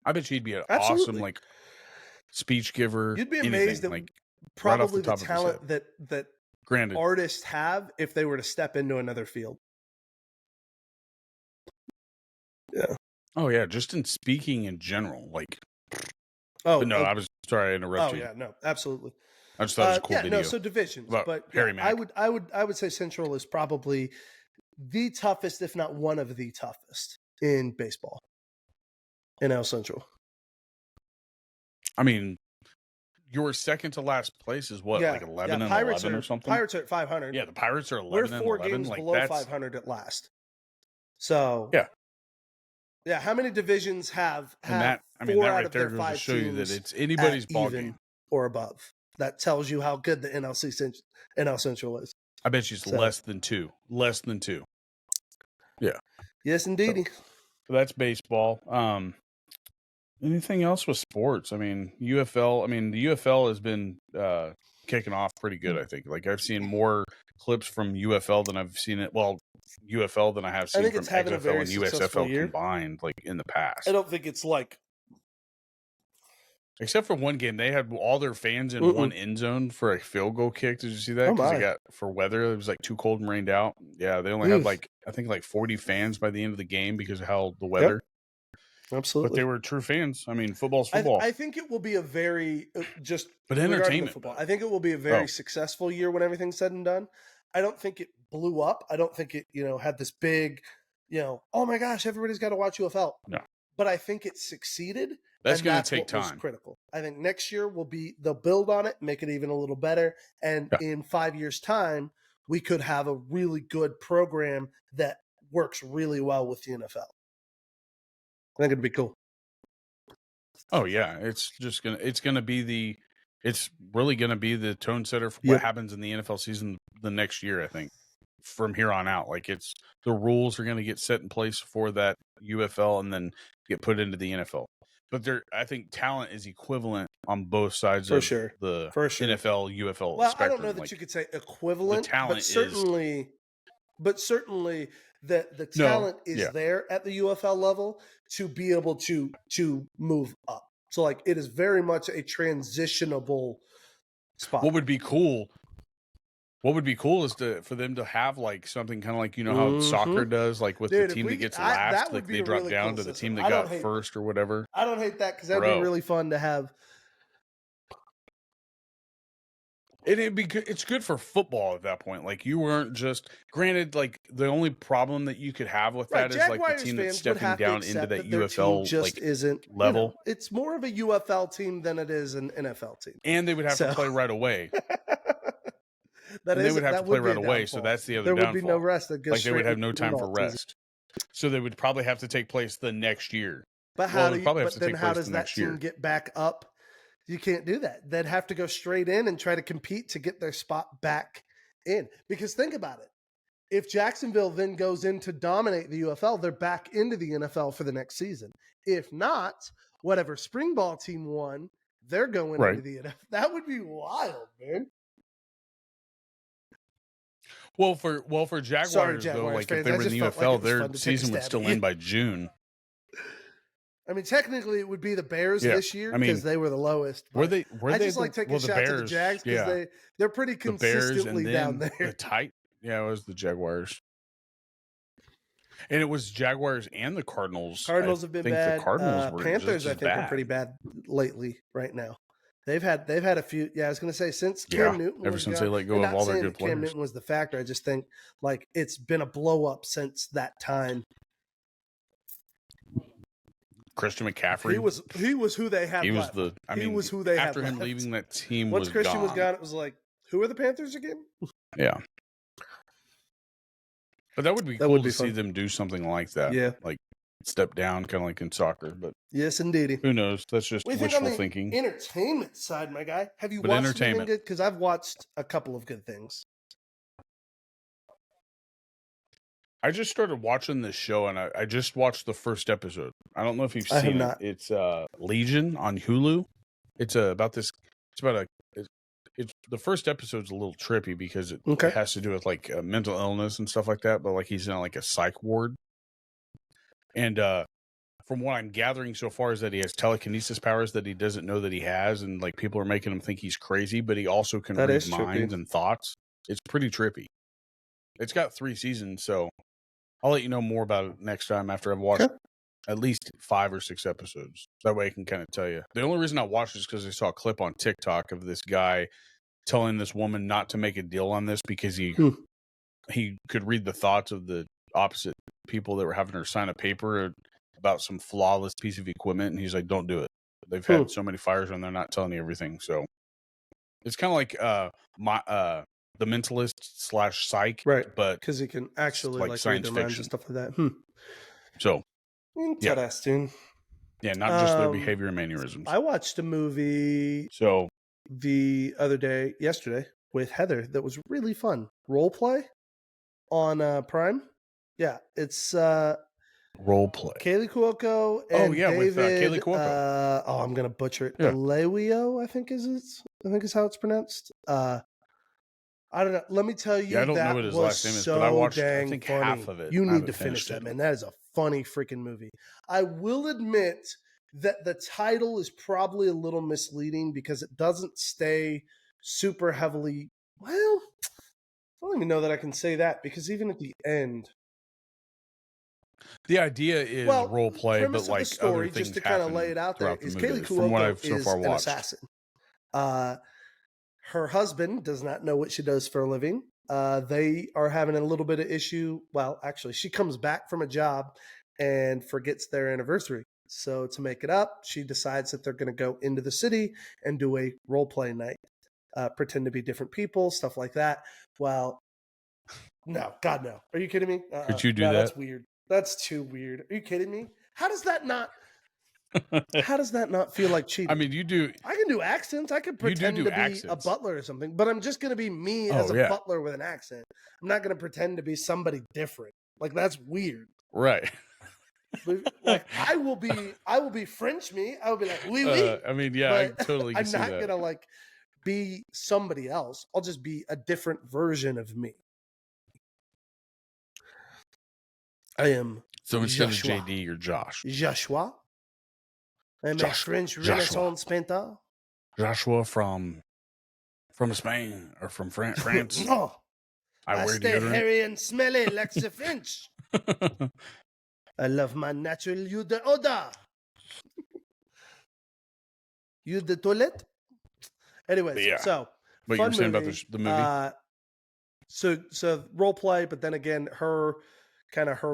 I bet you'd be an awesome like speech giver. You'd be amazed at like probably the talent that artists have if they were to step into another field. Yeah. Oh yeah, just in speaking in general, like. I was sorry I interrupted you. Oh yeah, no, absolutely. I just thought it was a cool video. No, so divisions, but Harry Mack. I would say Central is probably the toughest, if not one of the toughest in baseball. NL Central. I mean, your second to last place is what, like 11 and 11 or something? Pirates are at 500. Yeah, the Pirates are 11 We're and 11. 4 games below 500 at last. So yeah. How many divisions have that 4 that out right of there their goes 5 to show you teams that it's anybody's ball game or above? That tells you how good the NL Central is. I bet you it's less than 2. Less than 2. Yeah. Yes, indeed. So that's baseball. Anything else with sports? I mean, UFL. I mean, the UFL has been kicking off pretty good. I think. Like I've seen more clips from UFL than I've seen it. Well, UFL than I have seen from XFL and USFL combined. Like in the past, I don't think it's like. Except for one game, they had all their fans in one end zone for a field goal kick. Did you see that? Because they got for weather, it was like too cold and rained out. Yeah, they only had I think 40 fans by the end of the game because of how the weather. Yep. Absolutely, but they were true fans. I mean, football's football. I think it will be a very but entertainment. Football. I think it will be a very successful year when everything's said and done. I don't think it blew up. I don't think it had this big, oh my gosh, everybody's got to watch UFL. No, but I think it succeeded. That's going to take time. Critical. I think next year they'll build on it, make it even a little better, and in 5 years' time, we could have a really good program that works really well with the NFL. I think it'd be cool. Oh yeah, it's really gonna be the tone setter for what happens in the NFL season the next year. I think from here on out, like the rules are going to get set in place for that UFL and then get put into the NFL. But I think talent is equivalent on both sides of the NFL, UFL well, spectrum. I don't know that you could say equivalent, but certainly the talent is there at the UFL level to be able to move up. So like it is very much a transitionable spot. What would be cool What would be cool is for them to have like something kind of like how soccer does, like with the team that gets last, that would like be they a drop really down cool to the system. team that got first or whatever. I don't hate that because that'd be really fun to have. It's good for football at that point. Like you weren't just granted. Like the only problem that you could have with that is like the team that's stepping down into that UFL just isn't level. It's more of a UFL team than it is an NFL team, and they would have to play right away. They would have to play right away. So that's the other downfall. There would be no rest. Like they would have no time for rest. So they would probably have to take place the next year. But how does that team get back up? You can't do that. They'd have to go straight in and try to compete to get their spot back in. Because think about it. If Jacksonville then goes in to dominate the UFL, they're back into the NFL for the next season. If not, whatever spring ball team won, they're going into the NFL. That would be wild, man. Well, for Jaguars though, like if they were in the UFL, their season would still end by June. I mean, technically, it would be the Bears this year because they were the lowest. Were they? I just like taking shots at the Jags because they're pretty consistently down there. It was the Jaguars, and it was Jaguars and the Cardinals. Cardinals have been bad. The Cardinals were Panthers, just I think, are pretty bad lately. Right now, they've had a few. Yeah, I was going to say since Cam Newton, ever since they let go of all their good players. Cam Newton was the factor. I just think like it's been a blow up since that time. Christian McCaffrey. He was who they had. He left. was he was who they after had him left. leaving that team. Once Christian was gone, it was like, who are the Panthers again? Yeah, but that would be cool to see them do something like that. Yeah, like step down, kind of like in soccer. But yes, indeed. Who knows? That's just wishful thinking. Entertainment side, my guy. Have you watched anything good? Because I've watched a couple of good things. I just started watching this show, and I just watched the first episode. I don't know if you've seen it. It's Legion on Hulu. It's about this. It's about it's the first episode's a little trippy because it has to do with like mental illness and stuff like that. But like he's in like a psych ward, and from what I'm gathering so far is that he has telekinesis powers that he doesn't know that he has, and like people are making him think he's crazy, but he also can read minds and thoughts. It's pretty trippy. It's got 3 seasons, so I'll let you know more about it next time after I've watched at least 5 or 6 episodes. That way I can kind of tell you. The only reason I watched it is because I saw a clip on TikTok of this guy telling this woman not to make a deal on this because he could read the thoughts of the opposite people that were having her sign a paper about some flawless piece of equipment. And he's like, don't do it. They've had so many fires and they're not telling you everything. So it's kind of like The Mentalist / Psych, right? But because he can actually like science read their minds and stuff like that. So interesting. Yeah, not just their behavior and mannerisms. I watched a movie the other day, yesterday, with Heather that was really fun. Role play on Prime. Yeah, it's role play. Kaylee Cuoco and David, with Kaylee Cuoco. I'm gonna butcher it. Alewio, I think is how it's pronounced. I don't know. Let me tell you, I don't know what his last name is, but I watched I think funny. half of it. You need to finish that, man. That is a funny freaking movie. I will admit that the title is probably a little misleading because it doesn't stay super heavily. Well, I don't even know that I can say that because even at the end, the idea is role play, but like story, other things just to kind of lay it out there, is Kaylee Cuoco is an assassin. Her husband does not know what she does for a living. They are having a little bit of issue. Well, actually, she comes back from a job and forgets their anniversary. So to make it up, she decides that they're going to go into the city and do a role play night, pretend to be different people, stuff like that. Well, no, God, no. Are you kidding me? Could you do that? That's weird. That's too weird. Are you kidding me? How does that not feel like cheating? I mean, you do. I can do accents. I could pretend to be a butler or something, but I'm just going to be me as a butler with an accent. I'm not going to pretend to be somebody different. Like that's weird. Right. Like I will be French me. I will be like, oui, oui. I mean, yeah, I totally I'm see not that. going to like be somebody else. I'll just be a different version of me. I am. So instead of JD, you're Josh. Joshua. I'm a French Renaissance painter. Joshua from from Spain or from France. No, I wear stay deodorant. hairy and smelly like the French. I love my natural eau de odor. You the toilet? Anyways, Yeah. so But you fun were saying movie. about the movie? So role play, but then again, her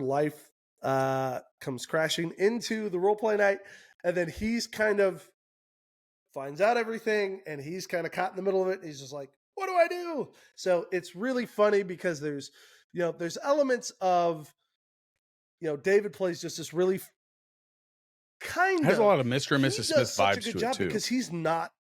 life comes crashing into the role play night, and then he's kind of finds out everything, and he's kind of caught in the middle of it. And he's just like, "What do I do?" So it's really funny because there's elements of David plays just this really Has a lot of Mr. and Mrs. Smith vibes to it too, because he's not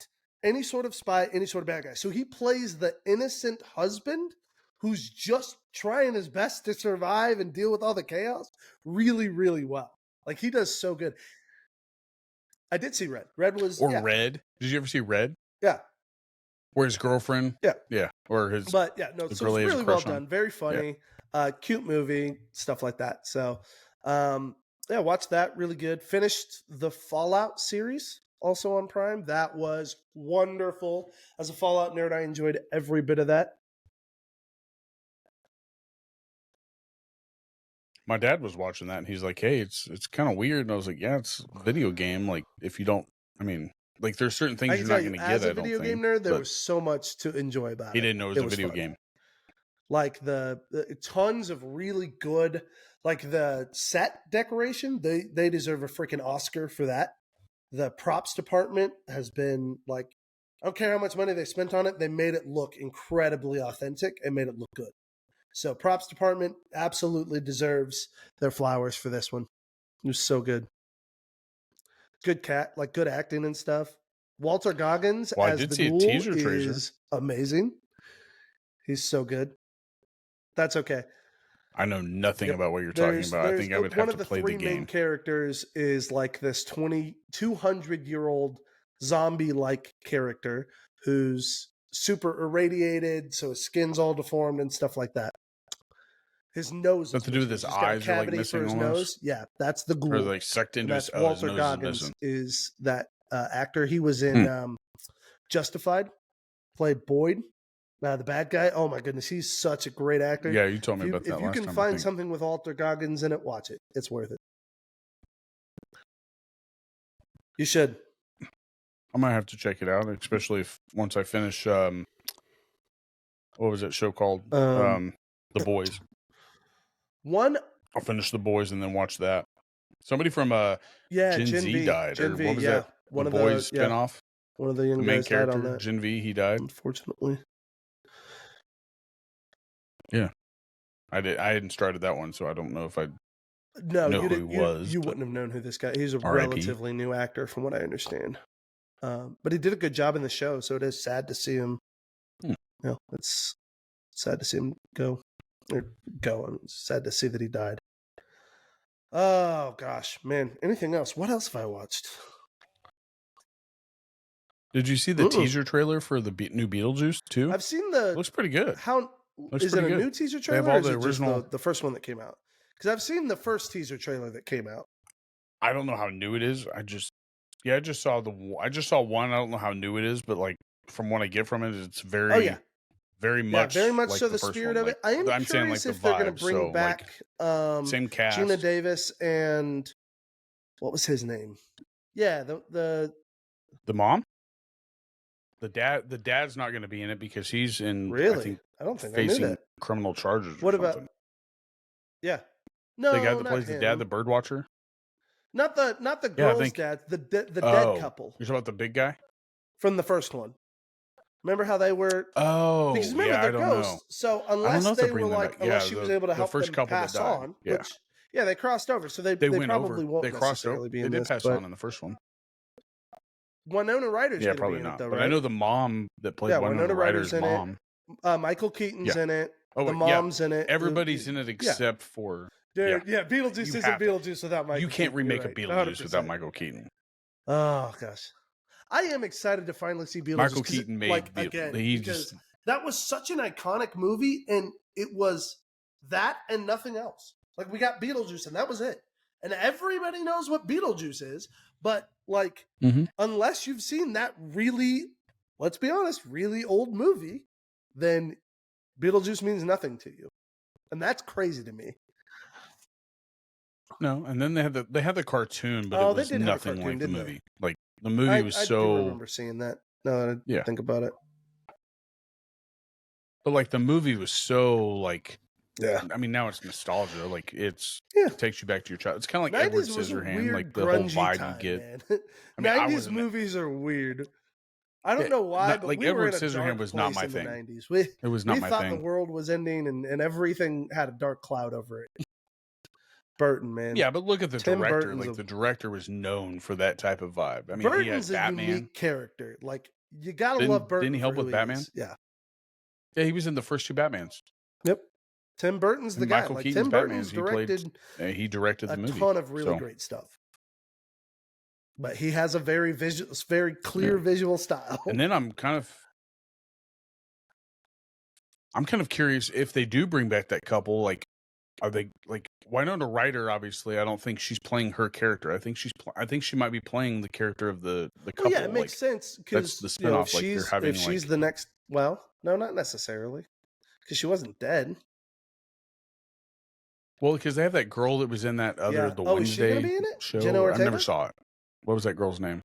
any sort of spy, any sort of bad guy. So he plays the innocent husband who's just trying his best to survive and deal with all the chaos really, really well. Like, he does so good. I did see Red. Red was Red. Did you ever see Red? Yeah. Where his girlfriend? Yeah. Or his. But yeah, no. So it's really well done. Very funny. Yeah. Cute movie, stuff like that. So, watch that. Really good. Finished the Fallout series, also on Prime. That was wonderful. As a Fallout nerd, I enjoyed every bit of that. My dad was watching that, and he's like, "Hey, it's kind of weird." And I was like, "Yeah, it's a video game. Like, if you don't, I mean, like, there's certain things you're not going to get." As a video game nerd, there was so much to enjoy about it. He didn't know it was a video game. Like the tons of really good, like the set decoration. They deserve a freaking Oscar for that. The props department has been like, I don't care how much money they spent on it. They made it look incredibly authentic and made it look good. So props department absolutely deserves their flowers for this one. It was so good. Good good acting and stuff. Walter Goggins as the ghoul is amazing. He's so good. That's okay. I know nothing about what you're talking about. I think I would have to play the game. One of the three main characters is like this 200-year-old zombie-like character who's super irradiated, so his skin's all deformed and stuff like that. His nose. Something to do with his eyes are like missing almost. Nose. Yeah, that's the ghoul. Or like sucked into his nose. Walter Goggins is that actor. He was in Justified. Played Boyd, the bad guy. Oh my goodness, he's such a great actor. Yeah, you told me about that. If you can find something with Walter Goggins in it, watch it. It's worth it. You should. I might have to check it out, especially if once I finish. What was that show called? The Boys. I'll finish The Boys and then watch that. Somebody from Gen Z died. Gen V, what was that? One the of Boys spinoff. One of the young main guys character, died on that. Gen V, he died. Unfortunately. Yeah. I hadn't started that one, so I don't know if I'd know who he was. You wouldn't have known who this guy. He's a relatively new actor, from what I understand. But he did a good job in the show, so it is sad to see him. It's sad to see him go. I'm sad to see that he died. Oh gosh, man! Anything else? What else have I watched? Did you see the teaser trailer for the new Beetlejuice too? I've seen the. Looks pretty good. Is it a new teaser trailer? They have all or the is original. Just the first one that came out? Because I've seen the first teaser trailer that came out. I don't know how new it is. I just saw one. I don't know how new it is, but like from what I get from it, it's very. Very much, very much like so. The spirit of it. I am curious saying, like, if they're going to bring back same cast, Gina Davis and what was his name? Yeah, the mom. The dad's not going to be in it because he's in. Really, I don't think facing I knew that. criminal charges. What about? Yeah, no, the guy that plays him. the dad, the birdwatcher. Not the girl's dad. The dead couple. You're talking about the big guy from the first one. Remember how they were? Oh, because remember they're ghosts. So unless they were like, unless she was able to help them pass on, which they crossed over. So they probably won't. They crossed over. Be they in did this, pass on in the first one. Winona Ryder's probably be not. in it, though, but right? I know the mom that plays Winona Ryder's in mom. It. Michael Keaton's in it. The mom's in it. Everybody's in it except for. Dude, Beetlejuice isn't Beetlejuice without Michael. You can't remake a Beetlejuice 100%. without Michael Keaton. Oh gosh. I am excited to finally see Beetlejuice. Michael Keaton made again, because that was such an iconic movie, and it was that and nothing else. Like, we got Beetlejuice, and that was it. And everybody knows what Beetlejuice is, but like, unless you've seen that really let's be honest, really old movie, then Beetlejuice means nothing to you. And that's crazy to me. No, and then they had the cartoon, but it was nothing like the movie. Like the movie was so. I do remember seeing that. Now that I think about it. But like the movie was so like. Yeah. I mean, now it's nostalgia. Like it takes you back to your child. It's kind of like Edward Scissorhands, like the whole vibe you get. I mean, 90s movies are weird. I don't know why, but like we Edward were in a dark Scissorhands was not my place in thing. the 90s. It was not my thing. We thought the world was ending and everything had a dark cloud over it. Burton, man. Yeah, but look at the director. Burton's like the director was known for that type of vibe. I mean, Burton's he had Batman. A unique character. Like you gotta love Burton. Didn't he help with Batman? Yeah. Yeah, he was in the first 2 Batmans. Yep. Tim Burton's the guy. Michael Like Keaton's Tim Burton's Batman. He directed the movie. A ton of really great stuff. But he has a very clear visual style. And then I'm kind of curious if they do bring back that couple. Like, are they like Winona Ryder? Obviously, I don't think she's playing her character. I think she might be playing the character of the couple. Well, yeah, it makes sense because that's the spinoff. If she's the next, well, no, not necessarily, because she wasn't dead. Well, because they have that girl that was in that other Wednesday is she gonna be in it? show. I never saw it. What was that girl's name?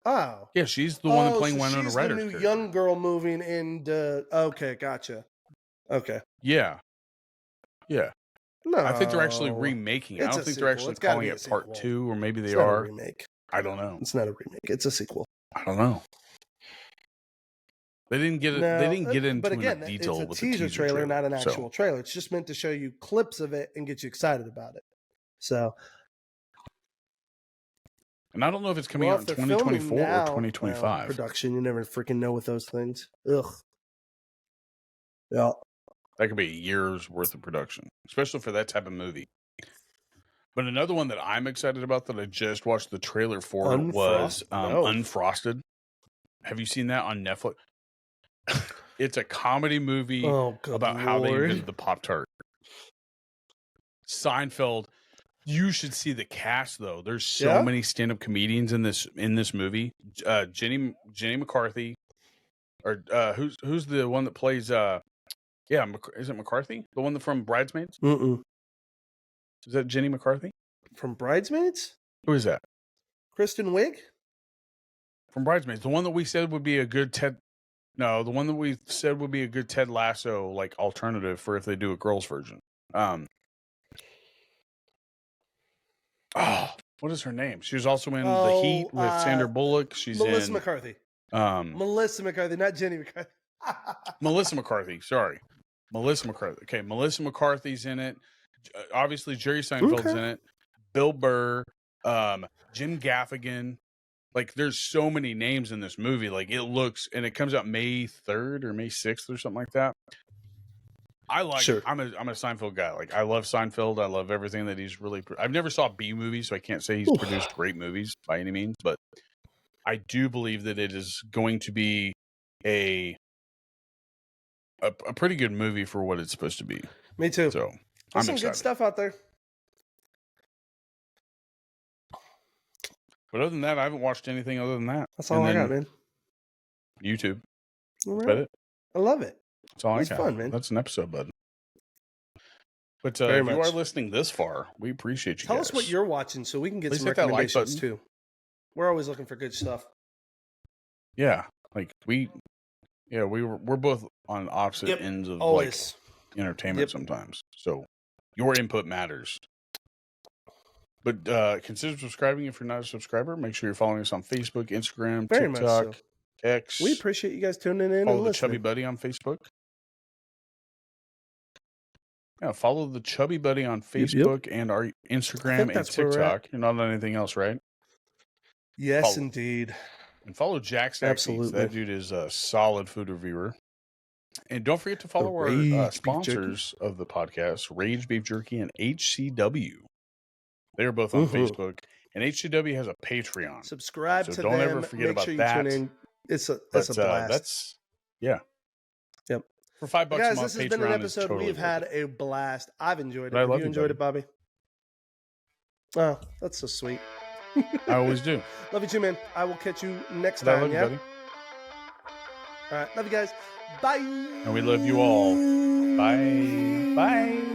Oh, yeah, she's the one that playing Winona Ryder. She's the new young girl moving into. Okay, gotcha. Okay. Yeah. No, I think they're actually remaking it. I don't think they're actually calling it part 2, or maybe they are. Not a remake. I don't know. It's not a remake. It's a sequel. I don't know. They didn't get it. They didn't get into enough detail it's with a teaser trailer, not an actual trailer. It's just meant to show you clips of it and get you excited about it. So, and I don't know if it's coming out in 2024 or 2025. Production, you never freaking know with those things. Ugh. Yeah. That could be a year's worth of production, especially for that type of movie. But another one that I'm excited about that I just watched the trailer for was Unfrosted. Have you seen that on Netflix? It's a comedy movie about how they invented the Pop-Tart. Seinfeld. You should see the cast though. There's so many stand-up comedians in this movie. Jenny McCarthy, or who's the one that plays? Is it McCarthy? The one from Bridesmaids? Mm-mm. Is that Jenny McCarthy from Bridesmaids? Who is that? Kristen Wiig from Bridesmaids. The one that we said would be a good Ted. No, the one that we said would be a good Ted Lasso like alternative for if they do a girls version. What is her name? She was also in The Heat with Sandra Bullock. She's Melissa McCarthy. Melissa McCarthy, not Jenny McCarthy. Melissa McCarthy. Sorry, Melissa McCarthy. Okay, Melissa McCarthy's in it. Obviously, Jerry Seinfeld's in it. Bill Burr, Jim Gaffigan. Like, there's so many names in this movie. Like, it looks, and it comes out May 3rd or May 6th or something like that. I like it. I'm a Seinfeld guy. Like, I love Seinfeld. I love everything that he's really. I've never saw B movies, so I can't say he's produced great movies by any means. But I do believe that it is going to be a pretty good movie for what it's supposed to be. Me too. So there's some good stuff out there. But other than that, I haven't watched anything other than that. That's all I got, man. YouTube. Right. I love it. That's all I got. It's fun, man. That's an episode, bud. But if you are listening this far, we appreciate you. Tell us what you're watching so we can get some recommendations too. We're always looking for good stuff. Yeah, like we're both on opposite ends of like entertainment sometimes. So your input matters. But consider subscribing if you're not a subscriber. Make sure you're following us on Facebook, Instagram, TikTok, X. We appreciate you guys tuning in. Follow the Chubby Buddy on Facebook. Yeah, follow the Chubby Buddy on Facebook and our Instagram and TikTok. You're not on anything else, right? Yes, indeed. And follow Jack Stack Beats. That dude is a solid food reviewer. And don't forget to follow our sponsors of the podcast, Rage Beef Jerky and HCW. They're both on Facebook. And HCW has a Patreon. Subscribe to them. Don't ever forget about that. Tune in. It's a blast. Yep. For $5 a month, this has been an episode. We've had a blast. I've enjoyed it. Have you enjoyed it, Bobby? Oh, that's so sweet. I always do. Love you too, man. I will catch you next time. Love you, buddy. All right. Love you guys. Bye. And we love you all. Bye. Bye.